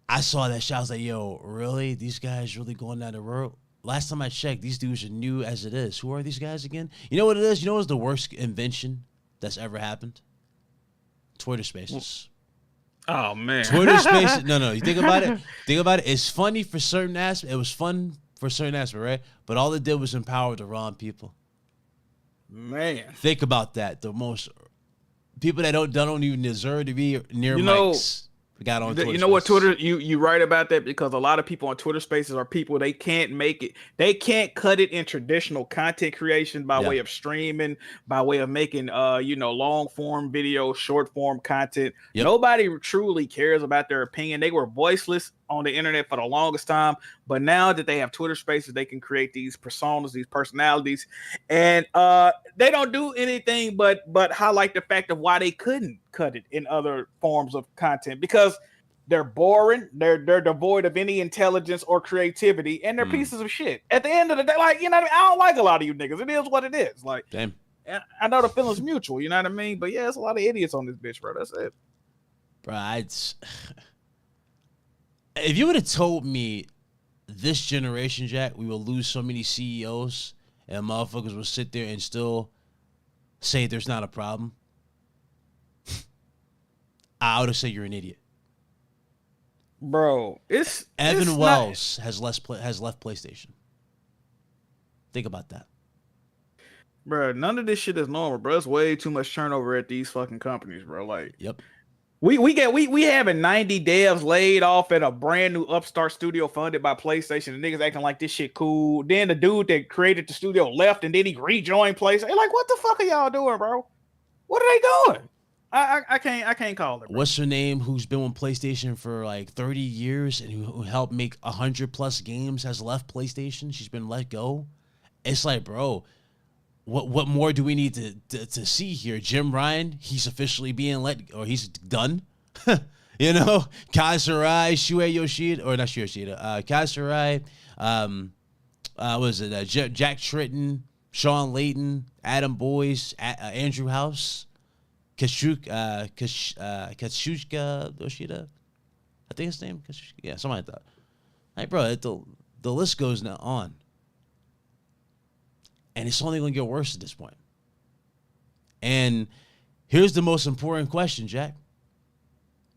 I saw that shit. I was like, yo, really? These guys really going down the road? Last time I checked, these dudes are new as it is. Who are these guys again? You know what it is? You know what's the worst invention that's ever happened? Twitter Spaces. Oh man, Twitter Spaces. No. You think about it. It's funny for certain aspects. It was fun for certain aspects, right? But all it did was empower the wrong people. Man, think about that. The most people that don't even deserve to be near mics. Got on Twitter. You know what, Twitter? You right about that, because a lot of people on Twitter Spaces are people they can't make it. They can't cut it in traditional content creation by way of streaming, by way of making long form video, short form content. Nobody truly cares about their opinion. They were voiceless on the internet for the longest time, but now that they have Twitter Spaces, they can create these personas, these personalities, and they don't do anything but highlight the fact of why they couldn't cut it in other forms of content, because they're boring, they're devoid of any intelligence or creativity, and they're pieces of shit. At the end of the day, like, you know what I mean? I don't like a lot of you niggas. It is what it is. Like, damn. I know the feeling's mutual, you know what I mean? But yeah, it's a lot of idiots on this bitch, bro. That's it. Bro, if you would have told me this generation, Jack, we will lose so many CEOs and motherfuckers will sit there and still say there's not a problem, I would have said you're an idiot. Bro, Evan Wells has left PlayStation. Think about that. Bro, none of this shit is normal, bro. It's way too much turnover at these fucking companies, bro. Like, yep. We having 90 devs laid off at a brand new upstart studio funded by PlayStation. The niggas acting like this shit cool. Then the dude that created the studio left, and then he rejoined PlayStation. Like, what the fuck are y'all doing, bro? What are they doing? I can't call it, bro. What's her name? Who's been with PlayStation for like 30 years and who helped make 100+ games has left PlayStation. She's been let go. It's like, bro, what more do we need to see here? Jim Ryan, he's officially being he's done. Kai Sarai, Shuei Yoshida, or not Shuei Yoshida, Kai Sarai, Jack Tritton, Sean Layton, Adam Boyes, Andrew House, Katsushika Yoshida, I think his name, yeah, something like that. Like, bro, the list goes now on. And it's only going to get worse at this point. And here's the most important question, Jack.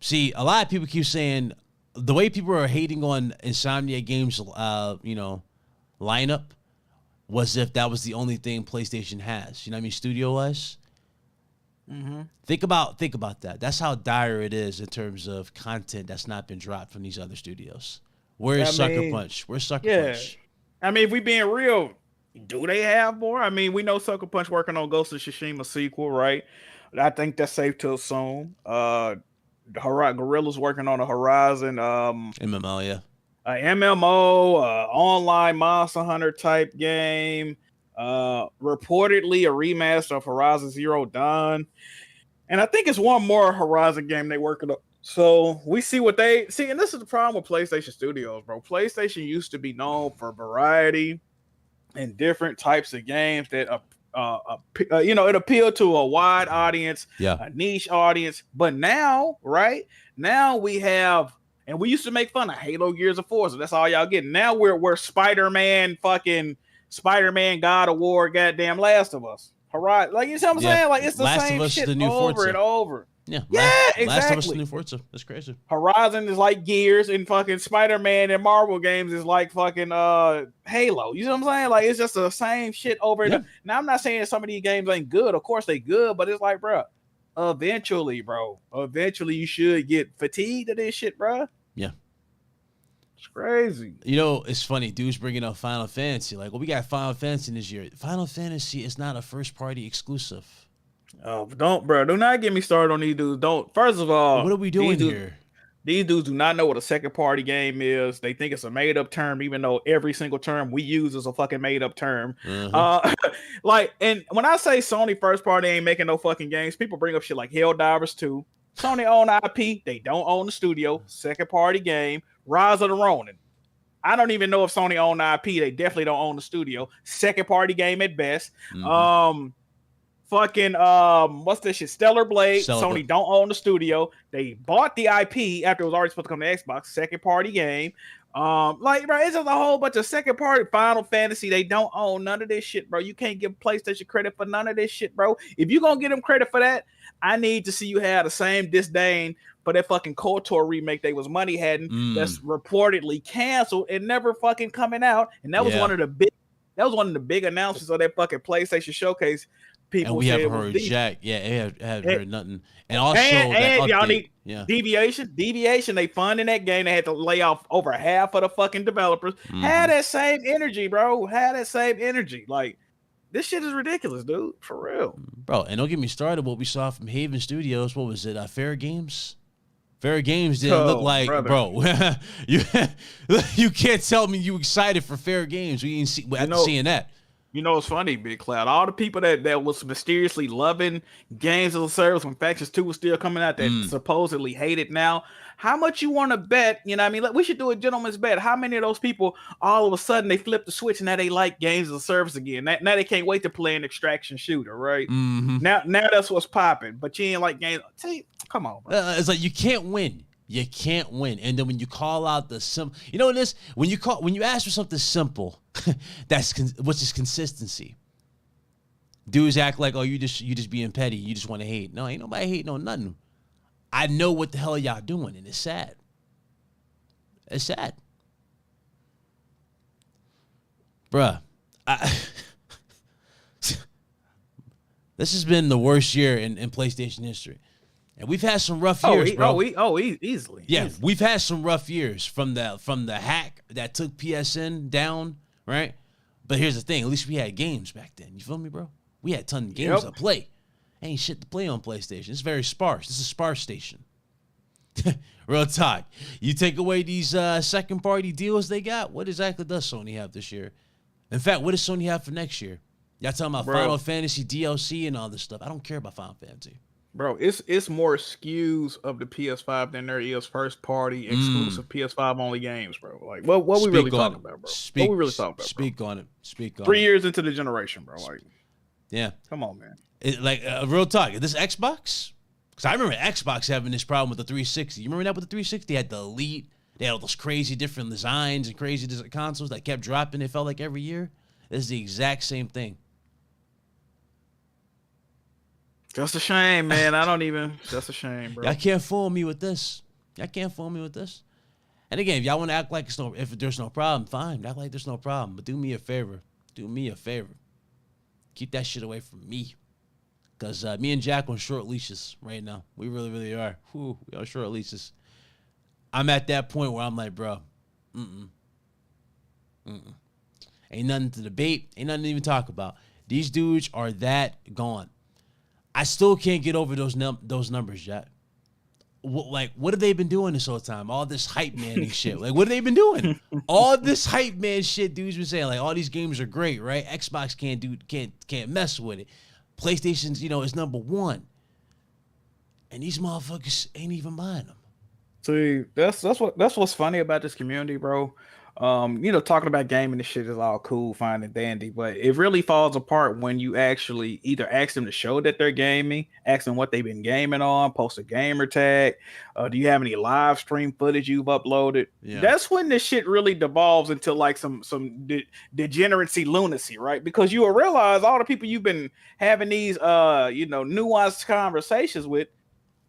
See, a lot of people keep saying the way people are hating on Insomniac Games, lineup was if that was the only thing PlayStation has. You know what I mean? Studio-wise. Mm-hmm. Think about that. That's how dire it is in terms of content that's not been dropped from these other studios. Where's Sucker Punch? Where's Sucker Punch? I mean, if we being real, do they have more? I mean, we know Sucker Punch working on Ghost of Tsushima sequel, right? I think that's safe to assume. Gorilla's working on a Horizon MMO, yeah. MMO, online Monster Hunter type game. Reportedly a remaster of Horizon Zero Dawn. And I think it's one more Horizon game they working on. So we see what they see, and this is the problem with PlayStation Studios, bro. PlayStation used to be known for variety and different types of games that it appealed to a wide audience, a niche audience. But now, right now we have, and we used to make fun of Halo, Gears of War, so that's all y'all get. Now we're Spider-Man, God of War, goddamn Last of Us, Horizon. Like, you see what I'm saying? Like, it's the Last same shit over Forza. and over. Yeah, exactly. Last of Us, the new Forza. That's crazy. Horizon is like Gears, and fucking Spider-Man and Marvel games is like fucking Halo. You know what I'm saying? Like, it's just the same shit over and over. Now, I'm not saying some of these games ain't good. Of course they good, but it's like, bro, eventually you should get fatigued of this shit, bro. Yeah. It's crazy. You know, it's funny. Dudes bringing up Final Fantasy. Like, well, we got Final Fantasy this year. Final Fantasy is not a first-party exclusive. Oh, do not get me started on these dudes. Don't. First of all, what are we doing here? These dudes do not know what a second party game is. They think it's a made up term, even though every single term we use is a fucking made up term. Like, and when I say Sony first party ain't making no fucking games, people bring up shit like Helldivers 2. Sony own IP, they don't own the studio. Second party game, Rise of the Ronin. I don't even know if Sony own the IP. They definitely don't own the studio. Second party game at best. What's this shit? Stellar Blade. Sony don't own the studio. They bought the IP after it was already supposed to come to Xbox. Second party game. Bro, it's just a whole bunch of second party. Final Fantasy. They don't own none of this shit, bro. You can't give PlayStation credit for none of this shit, bro. If you gonna get them credit for that, I need to see you have the same disdain for that fucking KOTOR remake they was money hadn't that's reportedly canceled and never fucking coming out. And that was one of the big announcements of that fucking PlayStation showcase. People and we haven't heard jack. Yeah, haven't heard nothing. And also, and y'all need deviation. They funding that game. They had to lay off over half of the fucking developers. Had that same energy, bro. Had that same energy. Like, this shit is ridiculous, dude. For real, bro. And don't get me started. What we saw from Haven Studios. What was it? Fair Games. Fair Games didn't look like, bro. you can't tell me you excited for Fair Games. We ain't seeing that. You know what's funny, Big Cloud? All the people that was mysteriously loving games as a service when Factions 2 was still coming out that supposedly hate it now. How much you want to bet? You know what I mean? Like, we should do a gentleman's bet. How many of those people all of a sudden they flip the switch and now they like games as a service again? Now they can't wait to play an extraction shooter, right? Now that's what's popping. But you ain't like games. Come on, bro. It's like you can't win. You can't win. And then when you call out the simple, you know this, when you ask for something simple, what's this consistency? Dudes act like, oh, you just being petty. You just want to hate. No, ain't nobody hating on nothing. I know what the hell y'all doing, and it's sad. It's sad. Bruh, this has been the worst year in PlayStation history. And we've had some rough years, bro. Easily. Yeah, we've had some rough years from the hack that took PSN down, right? But here's the thing: at least we had games back then. You feel me, bro? We had tons of games to play. Ain't shit to play on PlayStation. It's very sparse. This is a sparse station. Real talk. You take away these second party deals they got. What exactly does Sony have this year? In fact, what does Sony have for next year? Y'all talking about Final Fantasy DLC and all this stuff. I don't care about Final Fantasy. Bro, it's more SKUs of the PS5 than there is first party exclusive PS5 only games, bro. Like, what we really talking about, bro? What we really talking about, bro? Speak on it. 3 years into the generation, bro. Like, yeah, come on, man. Real talk. This Xbox, because I remember Xbox having this problem with the 360. You remember that with the 360? They had the Elite. They had all those crazy different designs and crazy consoles that kept dropping. It felt like every year. This is the exact same thing. Just a shame, man. Just a shame, bro. Y'all can't fool me with this. And again, if y'all want to act like if there's no problem, fine. Act like there's no problem. But do me a favor. Keep that shit away from me. Because me and Jack on short leashes right now. We really, really are. We are short leashes. I'm at that point where I'm like, bro, ain't nothing to debate. Ain't nothing to even talk about. These dudes are that gone. I still can't get over those numbers, Jack. What have they been doing this whole time? All this hype man shit. Like, what have they been doing? All this hype man shit dudes been saying, like, all these games are great, right? Xbox can't mess with it. PlayStation's, is number one. And these motherfuckers ain't even buying them. See, that's what's funny about this community, bro. Talking about gaming and shit is all cool, fine and dandy, but it really falls apart when you actually either ask them to show that they're gaming, ask them what they've been gaming on, post a gamer tag. Do you have any live stream footage you've uploaded? Yeah. That's when this shit really devolves into like some degeneracy lunacy, right? Because you will realize all the people you've been having these nuanced conversations with,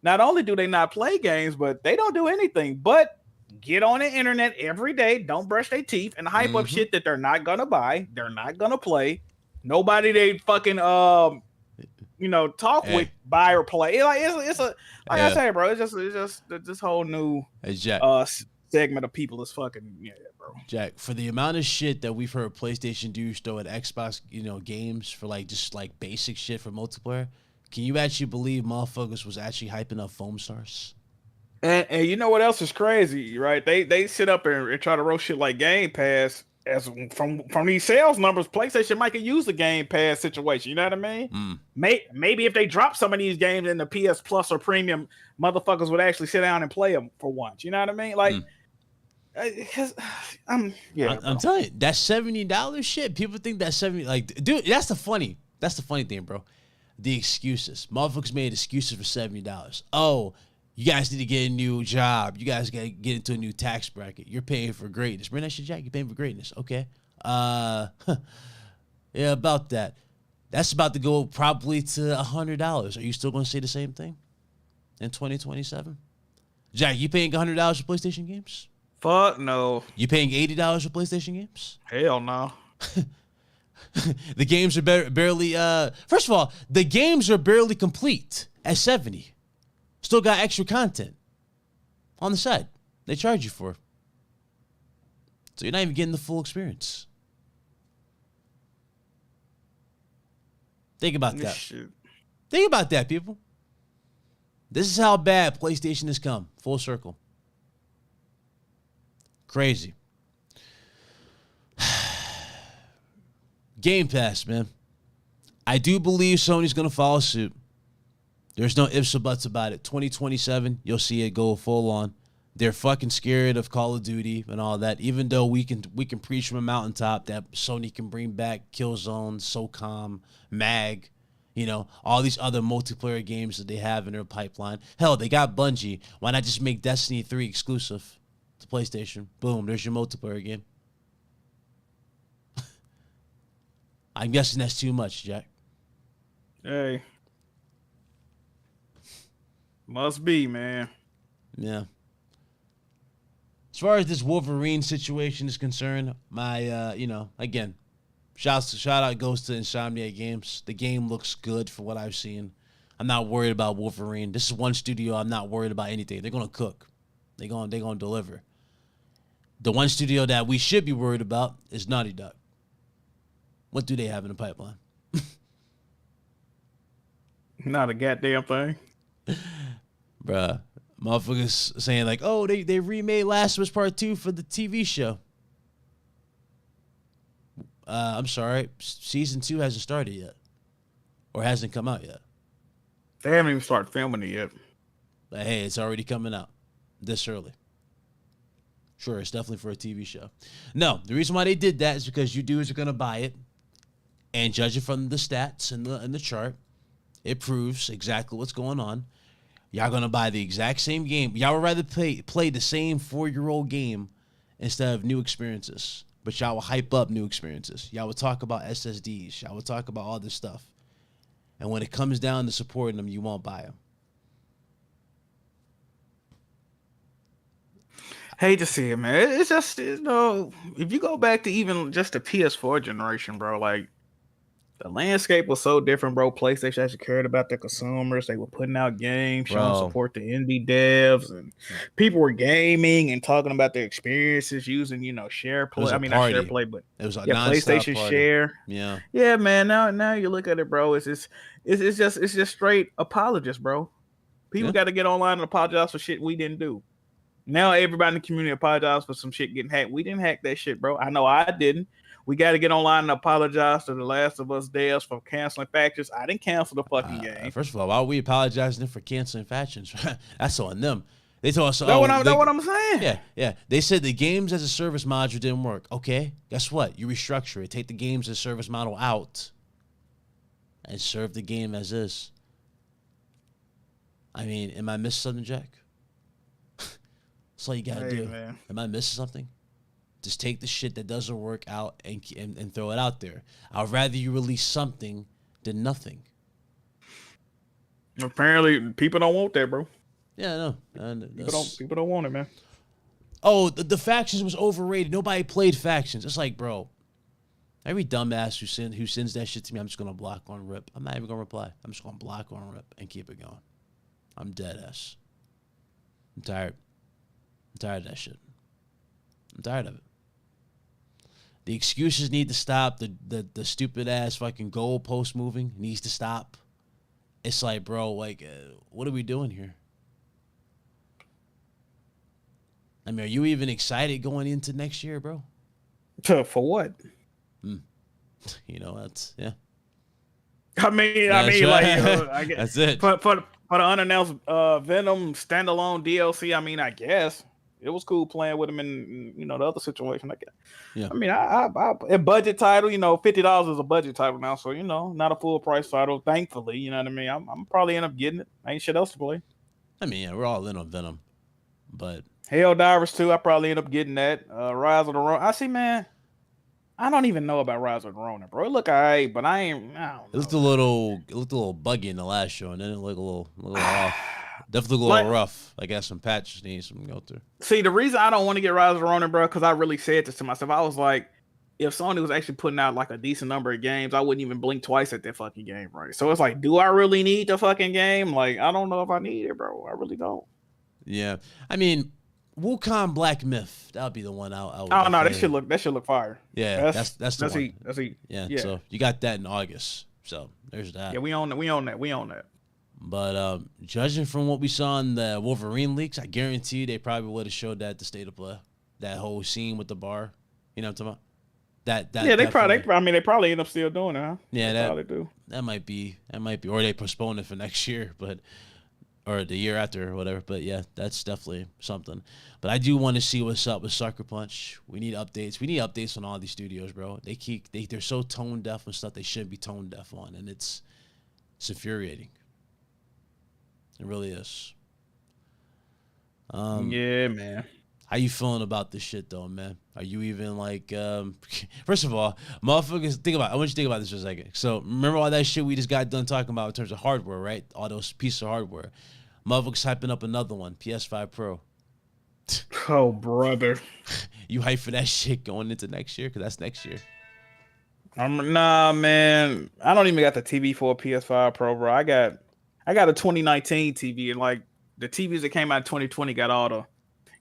not only do they not play games, but they don't do anything but get on the internet every day, don't brush their teeth, and hype up shit that they're not gonna buy, they're not gonna play. Nobody they fucking talk with, buy or play. I say, bro, it's just this whole new segment of people is fucking bro. Jack, for the amount of shit that we've heard PlayStation do throw at Xbox, games for just basic shit for multiplayer, can you actually believe motherfuckers was actually hyping up foam stars? And you know what else is crazy, right? They sit up and try to roast shit like Game Pass. As from these sales numbers, PlayStation might could use the Game Pass situation. You know what I mean? Maybe if they drop some of these games in the PS Plus or Premium, motherfuckers would actually sit down and play them for once. You know what I mean? Like, I'm telling you, that $70 shit. People think that 70, dude. That's the funny thing, bro. The excuses. Motherfuckers made excuses for $70. Oh, you guys need to get a new job. You guys got to get into a new tax bracket. You're paying for greatness. Bring that shit, Jack. You're paying for greatness. Okay. Yeah, about that. That's about to go probably to $100. Are you still going to say the same thing in 2027? Jack, you paying $100 for PlayStation games? Fuck no. You paying $80 for PlayStation games? Hell no. The games are barely. First of all, the games are barely complete at $70. Still got extra content on the side. They charge you for. So you're not even getting the full experience. Think about that. Shit. Think about that, people. This is how bad PlayStation has come. Full circle. Crazy. Game Pass, man. I do believe Sony's going to follow suit. There's no ifs or buts about it. 2027, you'll see it go full on. They're fucking scared of Call of Duty and all that, even though we can preach from a mountaintop that Sony can bring back Killzone, SOCOM, MAG, all these other multiplayer games that they have in their pipeline. Hell, they got Bungie. Why not just make Destiny 3 exclusive to PlayStation? Boom, there's your multiplayer game. I'm guessing that's too much, Jack. Hey. Must be, man. Yeah. As far as this Wolverine situation is concerned, my, again, shout out goes to Insomniac Games. The game looks good for what I've seen. I'm not worried about Wolverine. This is one studio I'm not worried about anything. They're gonna cook. They're gonna deliver. The one studio that we should be worried about is Naughty Dog. What do they have in the pipeline? Not a goddamn thing. Bruh, motherfuckers saying oh, they remade Last of Us Part 2 for the TV show. I'm sorry, season 2 hasn't started yet, or hasn't come out yet. They haven't even started filming it yet. But hey, it's already coming out this early. Sure, it's definitely for a TV show. No, the reason why they did that is because you dudes are gonna buy it, and judge it from the stats and the chart, it proves exactly what's going on. Y'all gonna buy the exact same game. Y'all would rather play the same 4-year-old game instead of new experiences. But y'all will hype up new experiences. Y'all would talk about SSDs. Y'all would talk about all this stuff. And when it comes down to supporting them, you won't buy them. Hate to see it, man. It's just, if you go back to even just the PS4 generation, bro, the landscape was so different, bro. PlayStation actually cared about their consumers. They were putting out games, showing support to indie devs, and people were gaming and talking about their experiences using, share play. I mean, not share play, but it was a PlayStation party. Share. Yeah, man. Now you look at it, bro. It's just straight apologists, bro. People got to get online and apologize for shit we didn't do. Now everybody in the community apologize for some shit getting hacked. We didn't hack that shit, bro. I know I didn't. We got to get online and apologize to the Last of Us devs for canceling Factions. I didn't cancel the fucking game. First of all, why are we apologizing for canceling Factions? That's on them. They told us. That's what I'm saying. Yeah. They said the games as a service module didn't work. Okay, guess what? You restructure it. Take the games as a service model out and serve the game as is. I mean, am I missing something, Jack? That's all you gotta do. Man. Am I missing something? Just take the shit that doesn't work out and throw it out there. I'd rather you release something than nothing. Apparently, people don't want that, bro. Yeah, no. People don't want it, man. Oh, the Factions was overrated. Nobody played Factions. It's bro, every dumbass who sends that shit to me, I'm just gonna block on rip. I'm not even gonna reply. I'm just gonna block on rip and keep it going. I'm dead ass. I'm tired of that shit. I'm tired of it. The excuses need to stop. The stupid ass fucking goalpost moving needs to stop. It's like, bro, like, what are we doing here? I mean, are you even excited going into next year, bro? For what? You know, that's yeah. I mean, That's like, right. I guess That's it. for the unannounced Venom standalone DLC. I mean, I guess it was cool playing with him in the other situation. I guess. Yeah. I mean, a budget title. $50 is a budget title now, so not a full price title. Thankfully, you know what I mean. I'm probably end up getting it. Ain't shit else to play. I mean, yeah, we're all in on Venom, but Helldivers 2, I probably end up getting that. Rise of the Ronin. I see, man. I don't even know about Rise of the Ronin, bro. It look alright, but I don't know. it looked a little buggy in the last show, and then it looked a little off. Definitely a little rough. I guess some patches need some go through. See, the reason I don't want to get Rise of the Ronin, bro, because I really said this to myself. I was like, if Sony was actually putting out like a decent number of games, I wouldn't even blink twice at that fucking game, right? So it's like, do I really need the fucking game? Like, I don't know if I need it, bro. I really don't. Yeah, I mean, Wukong Black Myth. That would be the one I would. Oh no, that should look fire. Yeah, that's the one. That's he. Yeah, so you got that in August. So there's that. Yeah, we own that. But judging from what we saw in the Wolverine leaks, I guarantee they probably would have showed that at the State of Play. That whole scene with the bar. You know what I'm talking about? That yeah, they probably end up still doing it, huh? Yeah, they probably do. That might be, or they postpone it for next year, or the year after or whatever. But yeah, that's definitely something. But I do want to see what's up with Sucker Punch. We need updates. We need updates on all these studios, bro. They're so tone deaf on stuff they shouldn't be tone deaf on, and it's infuriating. It really is. Yeah, man. How you feeling about this shit, though, man? Are you even like, first of all, motherfuckers, I want you to think about this for a second. So remember all that shit we just got done talking about in terms of hardware, right? All those pieces of hardware. Motherfuckers hyping up another one, PS5 Pro. Oh, brother. You hype for that shit going into next year? Because that's next year. Nah, man. I don't even got the TV for a PS5 Pro, bro. I got a 2019 TV, and like the TVs that came out in 2020 got all the,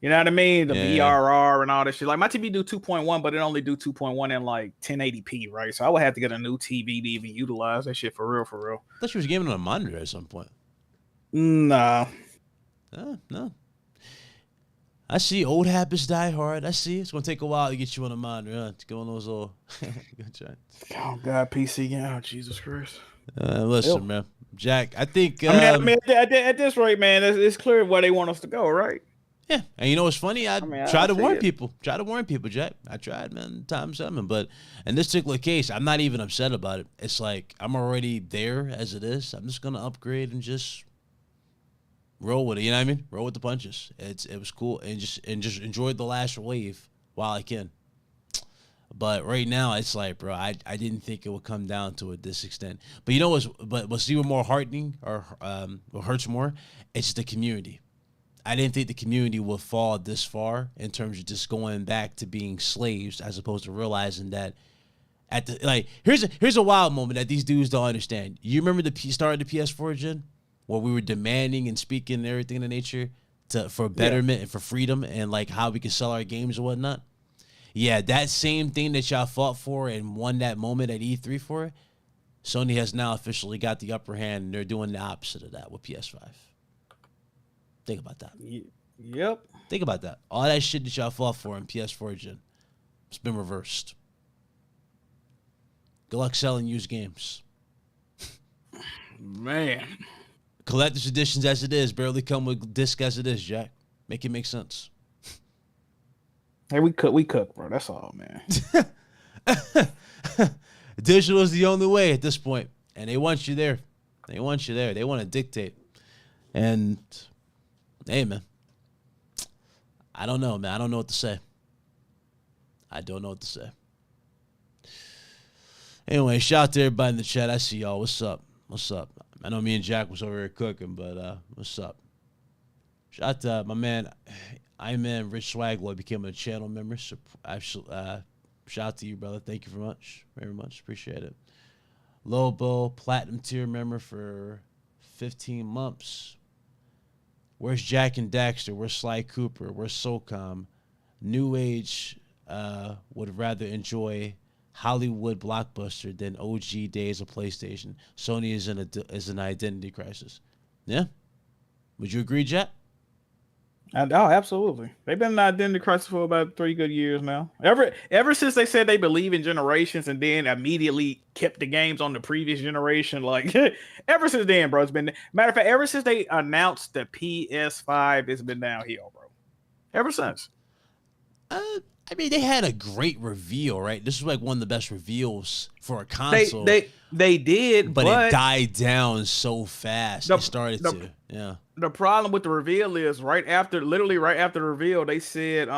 you know what I mean? The VRR and all that shit. Like my TV do 2.1, but it only do 2.1 in like 1080p, right? So I would have to get a new TV to even utilize that shit for real. I thought you was gaming on a monitor at some point. Nah. No. I see old habits die hard. I see. It's gonna take a while to get you on a monitor, huh? To go on those little. Oh God, PC game. Oh Jesus Christ. Listen, man, Jack. I think. I mean, at this rate, man, it's clear where they want us to go, right? Yeah, and you know what's funny? I tried to warn people. Jack. I tried, man, time 7. But in this particular case, I'm not even upset about it. It's like I'm already there as it is. I'm just gonna upgrade and just roll with it. You know what I mean? Roll with the punches. It was cool and just enjoyed the last wave while I can. But right now, it's like, bro, I didn't think it would come down to it this extent. But you know what's even more heartening or what hurts more? It's just the community. I didn't think the community would fall this far in terms of just going back to being slaves as opposed to realizing that here's a wild moment that these dudes don't understand. You remember the start of the PS4 gen where we were demanding and speaking and everything in the nature for betterment and for freedom and like how we can sell our games and whatnot? Yeah, that same thing that y'all fought for and won that moment at E3 for, Sony has now officially got the upper hand and they're doing the opposite of that with PS5. Think about that. Yep. Think about that. All that shit that y'all fought for in PS4 gen, it's been reversed. Good luck selling used games. Man. Collector's editions as it is, barely come with disc as it is, Jack. Make it make sense. Hey, we cook, bro. That's all, man. Digital is the only way at this point, and they want you there. They want to dictate. And hey, man, I don't know, man. I don't know what to say. Anyway, shout out to everybody in the chat. I see y'all. What's up? I know me and Jack was over here cooking, but what's up? Shout out to my man, Iman Rich Swagloy became a channel member. So shout out to you, brother. Thank you very much. Appreciate it. Lobo, platinum tier member for 15 months. Where's Jack and Daxter? Where's Sly Cooper? Where's SOCOM? New age would rather enjoy Hollywood blockbuster than OG days of PlayStation. Sony is an identity crisis. Yeah, would you agree, Jack? Oh, absolutely. They've been in identity crisis for about 3 good years now. Ever since they said they believe in generations and then immediately kept the games on the previous generation, like ever since then, bro, it's been. Matter of fact, ever since they announced the PS5, it's been downhill, bro. Ever since. I mean, they had a great reveal, right? This was like one of the best reveals for a console. They did, but it died down so fast. It started to, yeah. The problem with the reveal is literally right after the reveal, they said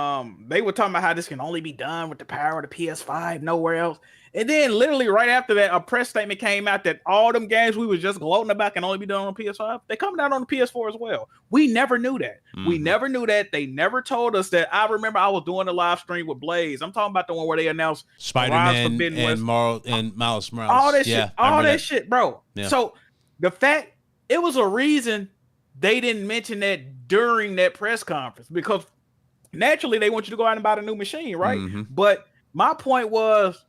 they were talking about how this can only be done with the power of the PS5, nowhere else. And then literally right after that, a press statement came out that all them games we was just gloating about can only be done on PS5. They coming out on the PS4 as well. We never knew that. Mm-hmm. We never knew that. They never told us that. I remember I was doing a live stream with Blaze. I'm talking about the one where they announced Spider-Man and Miles Morales. All that shit, bro. Yeah. So the fact it was a reason they didn't mention that during that press conference, because naturally they want you to go out and buy a new machine, right? Mm-hmm. But my point was,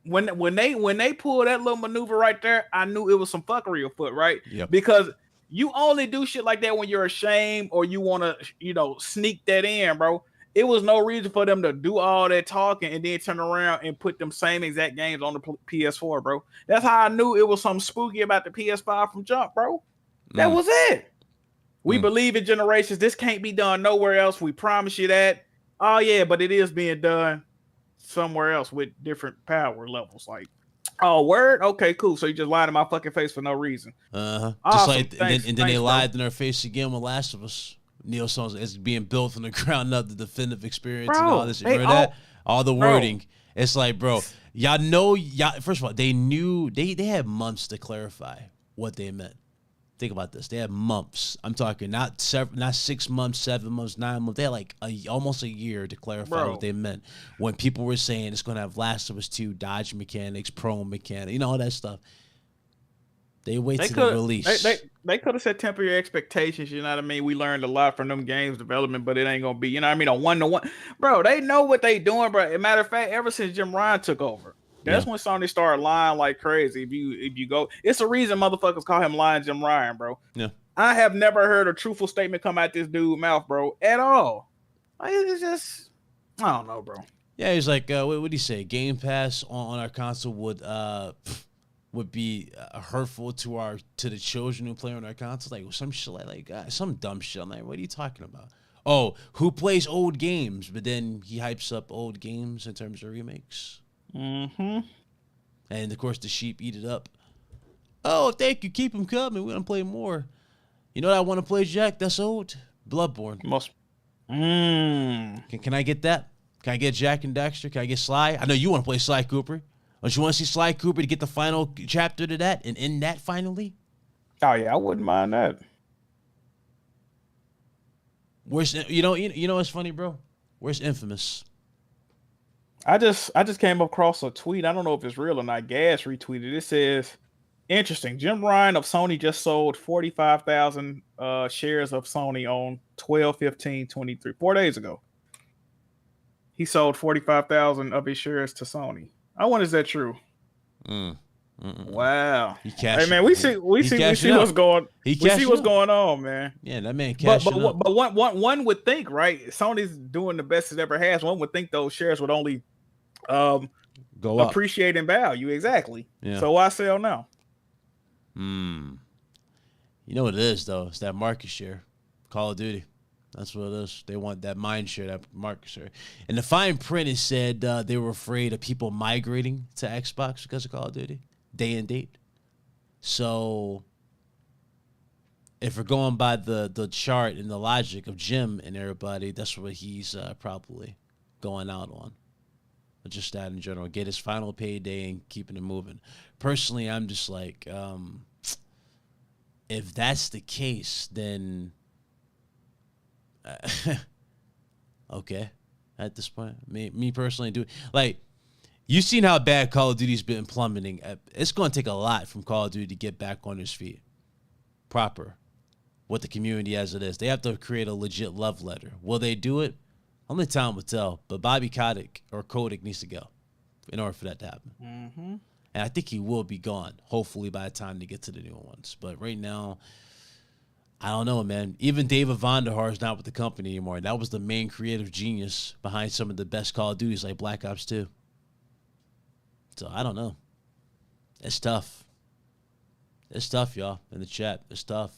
when they pulled that little maneuver right there, I knew it was some fuckery afoot, right? Yep. Because you only do shit like that when you're ashamed or you want to, sneak that in, bro. It was no reason for them to do all that talking and then turn around and put them same exact games on the PS4, bro. That's how I knew it was something spooky about the PS5 from jump, bro. That was it. We believe in generations. This can't be done nowhere else. We promise you that. Oh yeah, but it is being done somewhere else with different power levels. Like, oh, word? Okay, cool. So you just lied in my fucking face for no reason. Awesome. Just like, thanks, and then they lied in our face again with Last of Us. Neil Songs is being built from the ground up, the definitive experience, and all this. Remember that? All the wording. It's like, bro, y'all know, first of all, they knew, they had months to clarify what they meant. Think about this. They had months. I'm talking not 6 months, 7 months, 9 months. They had like almost a year to clarify what they meant. When people were saying it's going to have Last of Us 2, dodge mechanics, prone mechanics, all that stuff. They wait to the release. They could have said temper your expectations. You know what I mean? We learned a lot from them games development, but it ain't going to be, you know what I mean, a one-to-one. Bro, they know what they doing, bro. As a matter of fact, ever since Jim Ryan took over, that's when Sony started lying like crazy. If you go, it's a reason motherfuckers call him Lying Jim Ryan, bro. Yeah. I have never heard a truthful statement come out this dude's mouth, bro, at all. Like, it's just, I don't know, bro. Yeah, he's like, what would he say? Game Pass on our console would be hurtful to the children who play on our console. Like some shit like some dumb shit. I'm like, what are you talking about? Oh, who plays old games? But then he hypes up old games in terms of remakes. Mm-hmm. And of course the sheep eat it up. Oh, thank you. Keep them coming. We're gonna play more. You know what I want to play, Jack? That's old. Bloodborne. Can I get that? Can I get Jack and Dexter? Can I get Sly? I know you want to play Sly Cooper. Don't you want to see Sly Cooper to get the final chapter to that and end that finally? Oh yeah, I wouldn't mind that. Where's you know what's funny, bro? Where's Infamous? I just came across a tweet. I don't know if it's real or not. Gas retweeted. It says, interesting. Jim Ryan of Sony just sold 45,000 shares of Sony on 12/15/23. 4 days ago. He sold 45,000 of his shares to Sony. I wonder, is that true? Wow. Hey man, we see what's going. We see what's going on, man. Yeah, that man cashed up. But one would think, right? Sony's doing the best it ever has. One would think those shares would only go up, appreciate in value. Exactly. Yeah. So why sell now? You know what it is though? It's that market share. Call of Duty. That's what it is. They want that mind share, that market share. And the fine print, it said they were afraid of people migrating to Xbox because of Call of Duty, day and date. So if we're going by the chart and the logic of Jim and everybody, that's what he's probably going out on. But just that in general, get his final payday and keeping it moving. Personally, I'm just like, if that's the case, then okay. At this point, me personally, do like you've seen how bad Call of Duty's been plummeting. It's going to take a lot from Call of Duty to get back on his feet, proper, with the community as it is. They have to create a legit love letter. Will they do it? Only time will tell. But Bobby Kotick needs to go in order for that to happen. Mm-hmm. And I think he will be gone, hopefully, by the time they get to the new ones. But right now, I don't know, man. Even David Vonderhaar is not with the company anymore. That was the main creative genius behind some of the best Call of Duties, like Black Ops 2. So I don't know. It's tough. It's tough, y'all, in the chat. It's tough.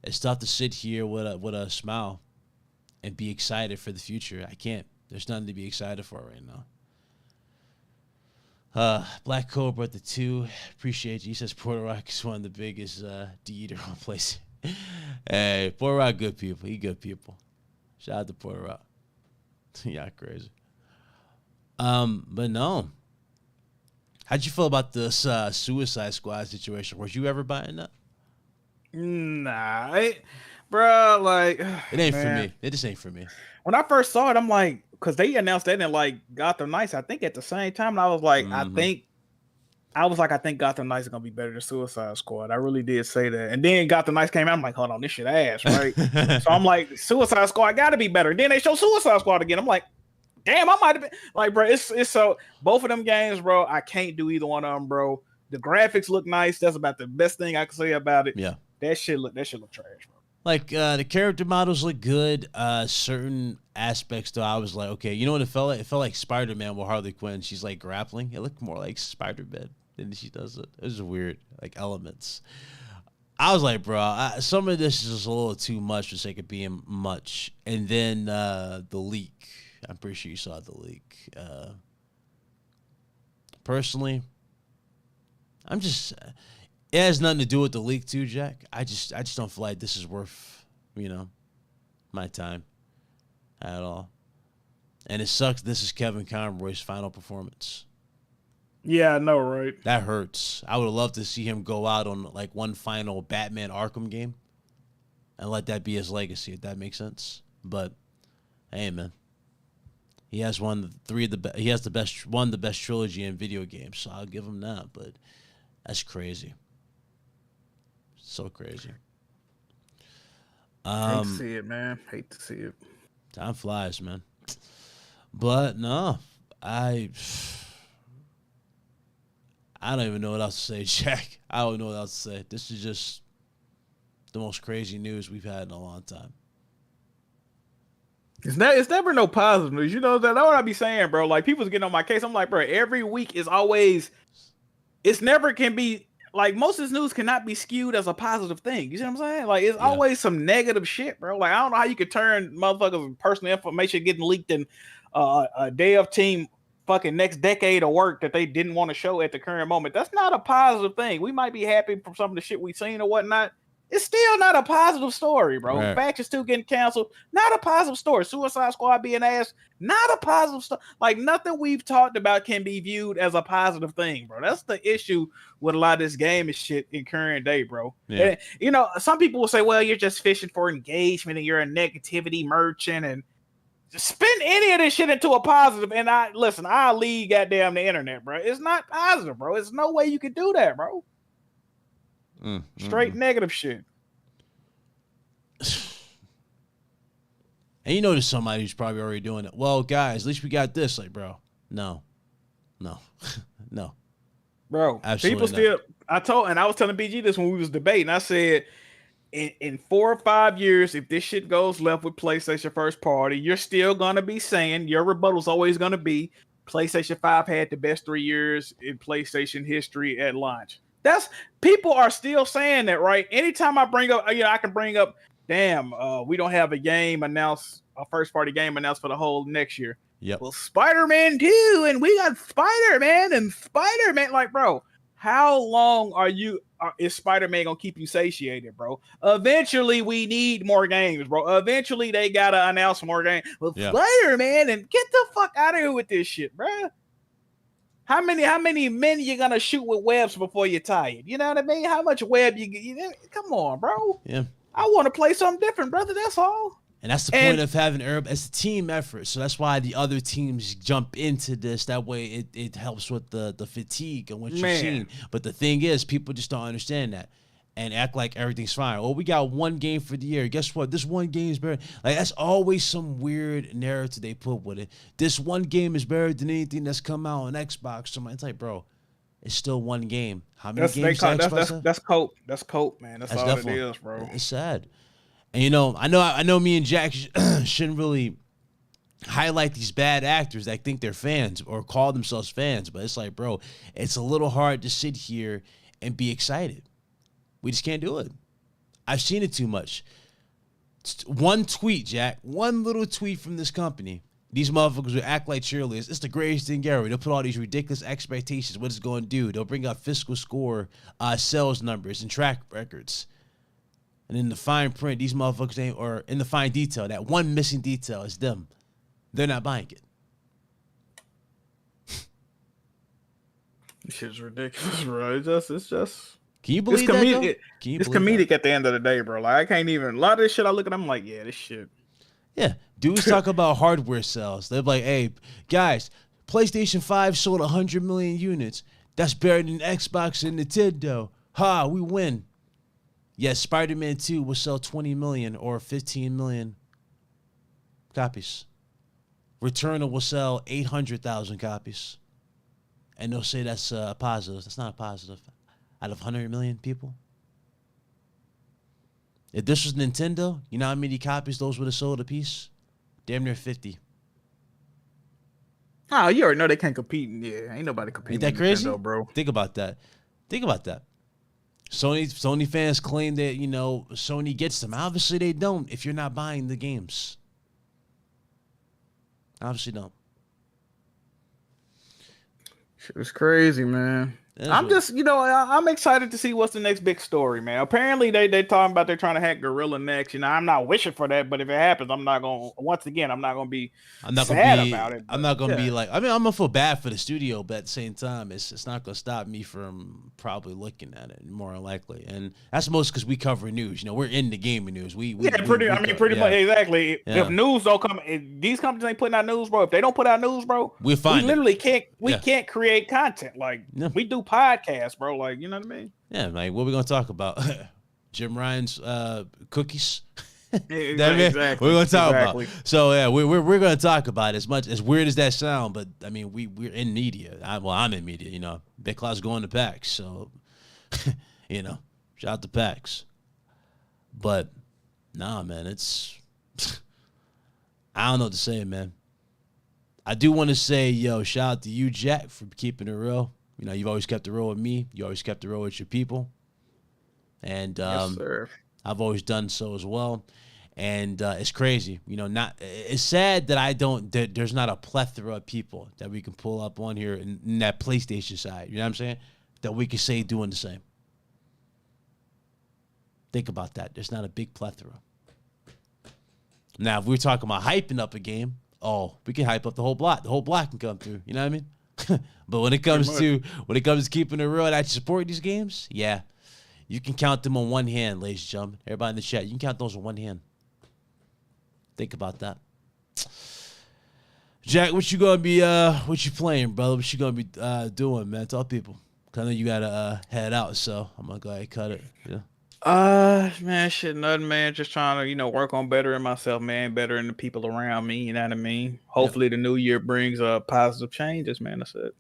It's tough to sit here with a smile and be excited for the future. I can't. There's nothing to be excited for right now. Black Cobra at the 2. Appreciate you. He says Puerto Rock is one of the biggest D-eater on place. Hey, Puerto Rock, good people. He good people. Shout out to Puerto Rock. Yeah, crazy. But no. How'd you feel about this Suicide Squad situation? Was you ever buying that? Nah, bro, like it ain't for me. It just ain't for me. When I first saw it, I'm like, because they announced that in like Gotham Knights, I think at the same time, and I was like, I think Gotham Knights is gonna be better than Suicide Squad. I really did say that, and then Gotham Knights came out. I'm like, hold on, this shit ass, right? So I'm like, Suicide Squad got to be better. And then they show Suicide Squad again. I'm like, damn, I might have been like, bro, it's so both of them games, bro. I can't do either one of them, bro. The graphics look nice. That's about the best thing I can say about it. Yeah, that shit look trash, bro. Like the character models look good. Certain aspects though, I was like, okay, you know what it felt like? It felt like Spider-Man with Harley Quinn. She's like grappling. It looked more like Spider-Man than she does it. It was weird, like elements. I was like, bro, some of this is just a little too much for the sake of being much. And then the leak. I'm pretty sure you saw the leak. Personally, I'm just. It has nothing to do with the leak, too, Jack. I just don't feel like this is worth, my time at all. And it sucks. This is Kevin Conroy's final performance. Yeah, I know, right? That hurts. I would have loved to see him go out on like one final Batman Arkham game and let that be his legacy, if that makes sense. But hey, man, he has won he has the best trilogy in video games, so I'll give him that. But that's crazy. So crazy. Hate to see it, man. Hate to see it. Time flies, man. But no, I don't even know what else to say, Jack. I don't know what else to say. This is just the most crazy news we've had in a long time. It's never no positive news. You know that. That's what I be saying, bro. Like people's getting on my case. I'm like, bro, every week is always. It's never can be. Like, most of this news cannot be skewed as a positive thing. You see what I'm saying? Like, it's always some negative shit, bro. Like, I don't know how you could turn motherfuckers' personal information getting leaked in a dev team fucking next decade of work that they didn't want to show at the current moment. That's not a positive thing. We might be happy from some of the shit we've seen or whatnot. It's still not a positive story, bro. Right. Factions 2 getting canceled, not a positive story. Suicide Squad being asked, not a positive story. Like, nothing we've talked about can be viewed as a positive thing, bro. That's the issue with a lot of this game and shit in current day, bro. Yeah. And, some people will say, well, you're just fishing for engagement and you're a negativity merchant and just spin any of this shit into a positive. And I'll leave goddamn the internet, bro. It's not positive, bro. There's no way you could do that, bro. Straight negative shit. And there's somebody who's probably already doing it. Well, guys, at least we got this. Like, bro, no. Bro, absolutely people still. I was telling BG this when we was debating. I said, in 4 or 5 years, if this shit goes left with PlayStation first party, you're still gonna be saying your rebuttal's always gonna be PlayStation 5 had the best 3 years in PlayStation history at launch. People are still saying that, right? Anytime I bring up, I can bring up, damn, we don't have a first party game announced for the whole next year. Yep. Well, Spider-Man 2, and we got Spider-Man and Spider-Man. Like, bro, how long is Spider-Man gonna keep you satiated, bro? Eventually, we need more games, bro. Eventually, they gotta announce more games. Well, yeah. Spider-Man, and get the fuck out of here with this shit, bro. How many men you gonna shoot with webs before you're tired? You know what I mean? How much web come on, bro. Yeah. I want to play something different, brother. That's all. And that's the point of having it's a team effort. So that's why the other teams jump into this. That way it helps with the fatigue and what you're seeing. But the thing is, people just don't understand that. and act like everything's fine. Oh, we got one game for the year. Guess what? This one game is better. Like, that's always some weird narrative they put with it. This one game is better than anything that's come out on Xbox. So it's like, bro, it's still one game. How many games does Xbox have? That's COP. That's COP, man. That's all it is, bro. It's sad. And, you know, I know me and Jack shouldn't really highlight these bad actors that think they're fans or call themselves fans. But it's like, bro, it's a little hard to sit here and be excited. We just can't do it. I've seen it too much. One tweet, Jack, one little tweet from this company. These motherfuckers will act like cheerleaders. It's the greatest thing ever. They'll put all these ridiculous expectations. What it's going to do. They'll bring up fiscal score, sales numbers, and track records. And in the fine print, these motherfuckers ain't, or in the fine detail, that one missing detail is them. They're not buying it. This shit's ridiculous, bro. It's just. Can you believe that? It's comedic at the end of the day, bro. Like, I can't even. A lot of this shit I look at, I'm like, yeah, this shit. Yeah, dudes talk about hardware sales. They're like, hey, guys, PlayStation 5 sold 100 million units. That's better than Xbox and Nintendo. Ha, we win. Yes, Spider-Man 2 will sell 20 million or 15 million copies. Returnal will sell 800,000 copies. And they'll say that's a positive. That's not a positive. Out of 100 million people. If this was Nintendo, you know how many copies those would have sold a piece? Damn near 50. Oh, you already know they can't compete. Yeah, ain't nobody competing. Ain't that crazy, Nintendo, bro? Think about that. Sony fans claim that, you know, Sony gets them. Obviously, they don't if you're not buying the games. Obviously, don't. Shit was crazy, man. I'm just, you know, I'm excited to see what's the next big story, man. Apparently, they talking about they're trying to hack Gorilla next. You know, I'm not wishing for that, but if it happens, I'm not gonna. Once again, I'm not gonna be sad about it. I'm not gonna be like. I mean, I'm gonna feel bad for the studio, but at the same time, it's not gonna stop me from probably looking at it more likely. And that's most because we cover news. You know, we're in the gaming news. We pretty much exactly. Yeah. If news don't come, if these companies ain't putting out news, bro. If they don't put out news, bro, we literally can't. We can't create content like we do podcasts, bro. Like, you know what I mean? Yeah, like what we gonna talk about? Jim Ryan's cookies. Exactly. We're gonna talk about. So yeah, we're gonna talk about it, as much as weird as that sound, but I mean we're in media. I'm in media. You know, Big Claw's going to PAX, so you know, shout out to PAX. But nah, man, it's I don't know what to say, man. I do want to say, yo, shout out to you, Jack, for keeping it real. You know, you've always kept it real with me. You always kept it real with your people. And yes, sir. I've always done so as well. And it's crazy. You know, it's sad that there's not a plethora of people that we can pull up on here in that PlayStation side. You know what I'm saying? That we can say doing the same. Think about that. There's not a big plethora. Now, if we're talking about hyping up a game, we can hype up the whole block. The whole block can come through. You know what I mean? But when it comes to keeping it real and actually supporting these games, yeah, you can count them on one hand, ladies and gentlemen. Everybody in the chat, you can count those on one hand. Think about that. Jack, what you gonna be? What you playing, brother? What you gonna be doing, man? Tell people. 'Cause I know you gotta head out, so I'm gonna go ahead and cut it. Yeah. Man, shit, nothing, man. Just trying to, you know, work on bettering myself, man, bettering the people around me. You know what I mean? Hopefully, the new year brings positive changes, man. That's it.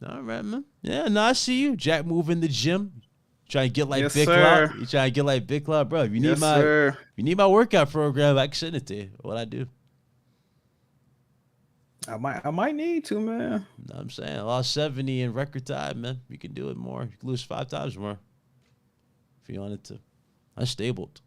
All right, man. Yeah, no, I see you, Jack. Moving the gym, trying to get like yes, Big sir. Club. You trying to get like Big Club, bro. If you need yes, sir. If you need my workout program, I can send it to you. What I do. I might need to, man. You know what I'm saying? I lost 70 in record time, man. You can do it more. You can lose 5 times more. If you wanted to. I stabled.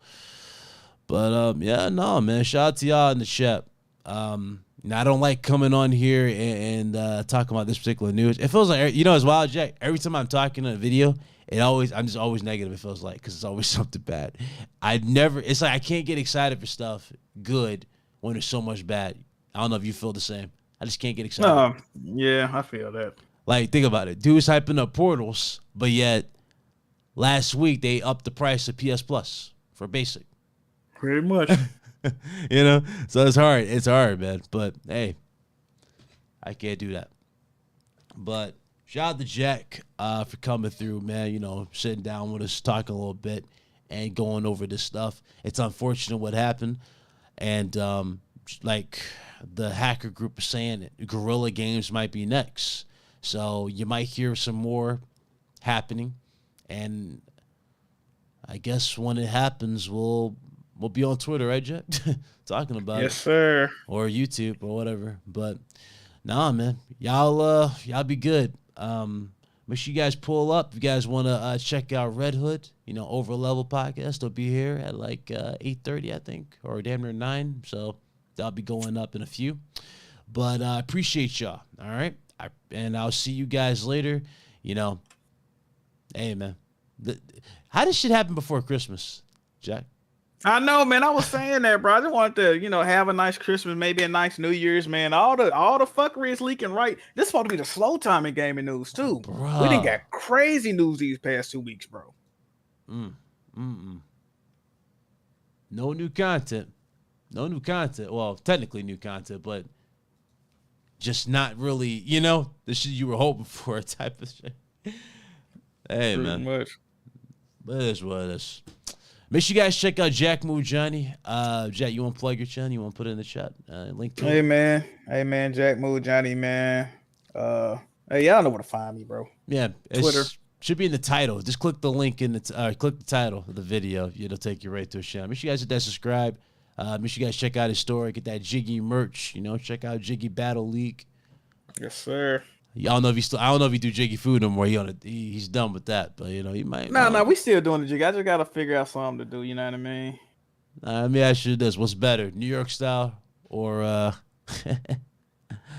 But yeah, no, man. Shout out to y'all in the chat. Now I don't like coming on here and talking about this particular news. It feels like, you know, as well, Jack, every time I'm talking in a video, I'm just always negative, it feels like, because it's always something bad. It's like I can't get excited for stuff good when there's so much bad. I don't know if you feel the same. I just can't get excited. Yeah, I feel that. Like, think about it. Dude's hyping up Portals, but yet last week they upped the price of PS Plus for basic. Pretty much. You know? So it's hard. It's hard, man. But hey, I can't do that. But Shout out to Jack for coming through, man. You know, sitting down with us, talking a little bit, and going over this stuff. It's unfortunate what happened, and like the hacker group is saying, Guerrilla Games might be next. So you might hear some more happening, and I guess when it happens, we'll be on Twitter, right, Jack? Talking about it. Yes, sir. Or YouTube or whatever. But nah, man, y'all be good. Make sure you guys pull up. If you guys want to check out Red Hood, you know, Over Level Podcast, they'll be here at like 8:30, I think, or damn near 9. So that'll be going up in a few. But I appreciate y'all. All right, and I'll see you guys later. You know, hey man, how did shit happen before Christmas, Jack? I know, man. I was saying that, bro. I just wanted to, you know, have a nice Christmas, maybe a nice New Year's, man. All the fuckery is leaking right. This is supposed to be the slow time in gaming news too. Bruh. We didn't get crazy news these past 2 weeks, bro. No new content. No new content. Well, technically new content, but just not really, you know, the shit you were hoping for type of shit. Hey, Pretty man. much. But it is what it is. Make sure you guys check out Jack Moo Johnny. Jack, you want to plug your channel? You want to put it in the chat? Link to Hey, it? man. Jack Moo Johnny, man. Hey, y'all know where to find me, bro. Yeah. Twitter. Should be in the title. Just click the link in the click the title of the video. It'll take you right to his channel. Make sure you guys hit that subscribe. Make sure you guys check out his store. Get that Jiggy merch. You know, check out Jiggy Battle League. Yes, sir. Y'all know if he still. I don't know if he do Jiggy food no more. He's done with that. But you know, he might. No, we still doing the jig. I just gotta figure out something to do. You know what I mean? Let me ask you this: what's better, New York style or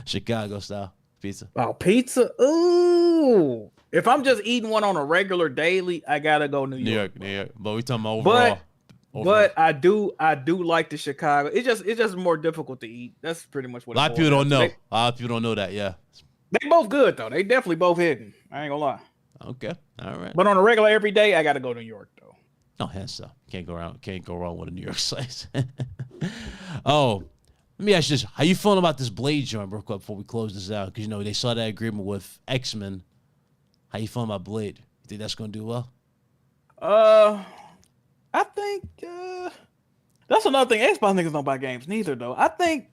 Chicago style pizza? Oh, pizza. Ooh. If I'm just eating one on a regular daily, I gotta go New York. New York. But we talking about overall. But I do like the Chicago. It's just more difficult to eat. That's pretty much what. A lot of people don't know. A lot of people don't know that. Yeah. They both good though. They definitely both hidden. I ain't gonna lie. Okay. All right. But on a regular every day, I gotta go to New York though. No, hence so. Can't go wrong with a New York slice. Oh, let me ask you this: how you feeling about this Blade joint, real quick, before we close this out? Because you know they saw that agreement with X-Men. How you feeling about Blade? You think that's gonna do well? I think that's another thing. Xbox niggas don't buy games neither though. I think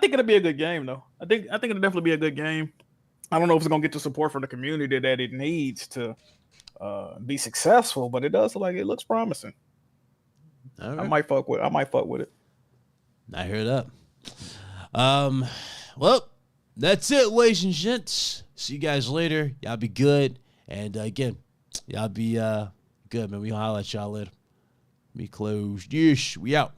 it'll be a good game though. I think it'll definitely be a good game. I don't know if it's gonna get the support from the community that it needs to be successful, but it does look like it looks promising. All right. I might fuck with it. I hear that. Well, that's it, ladies and gents. See you guys later. Y'all be good. And again, y'all be good, man. We gonna holler at y'all later. Me closed. Yeesh. We out.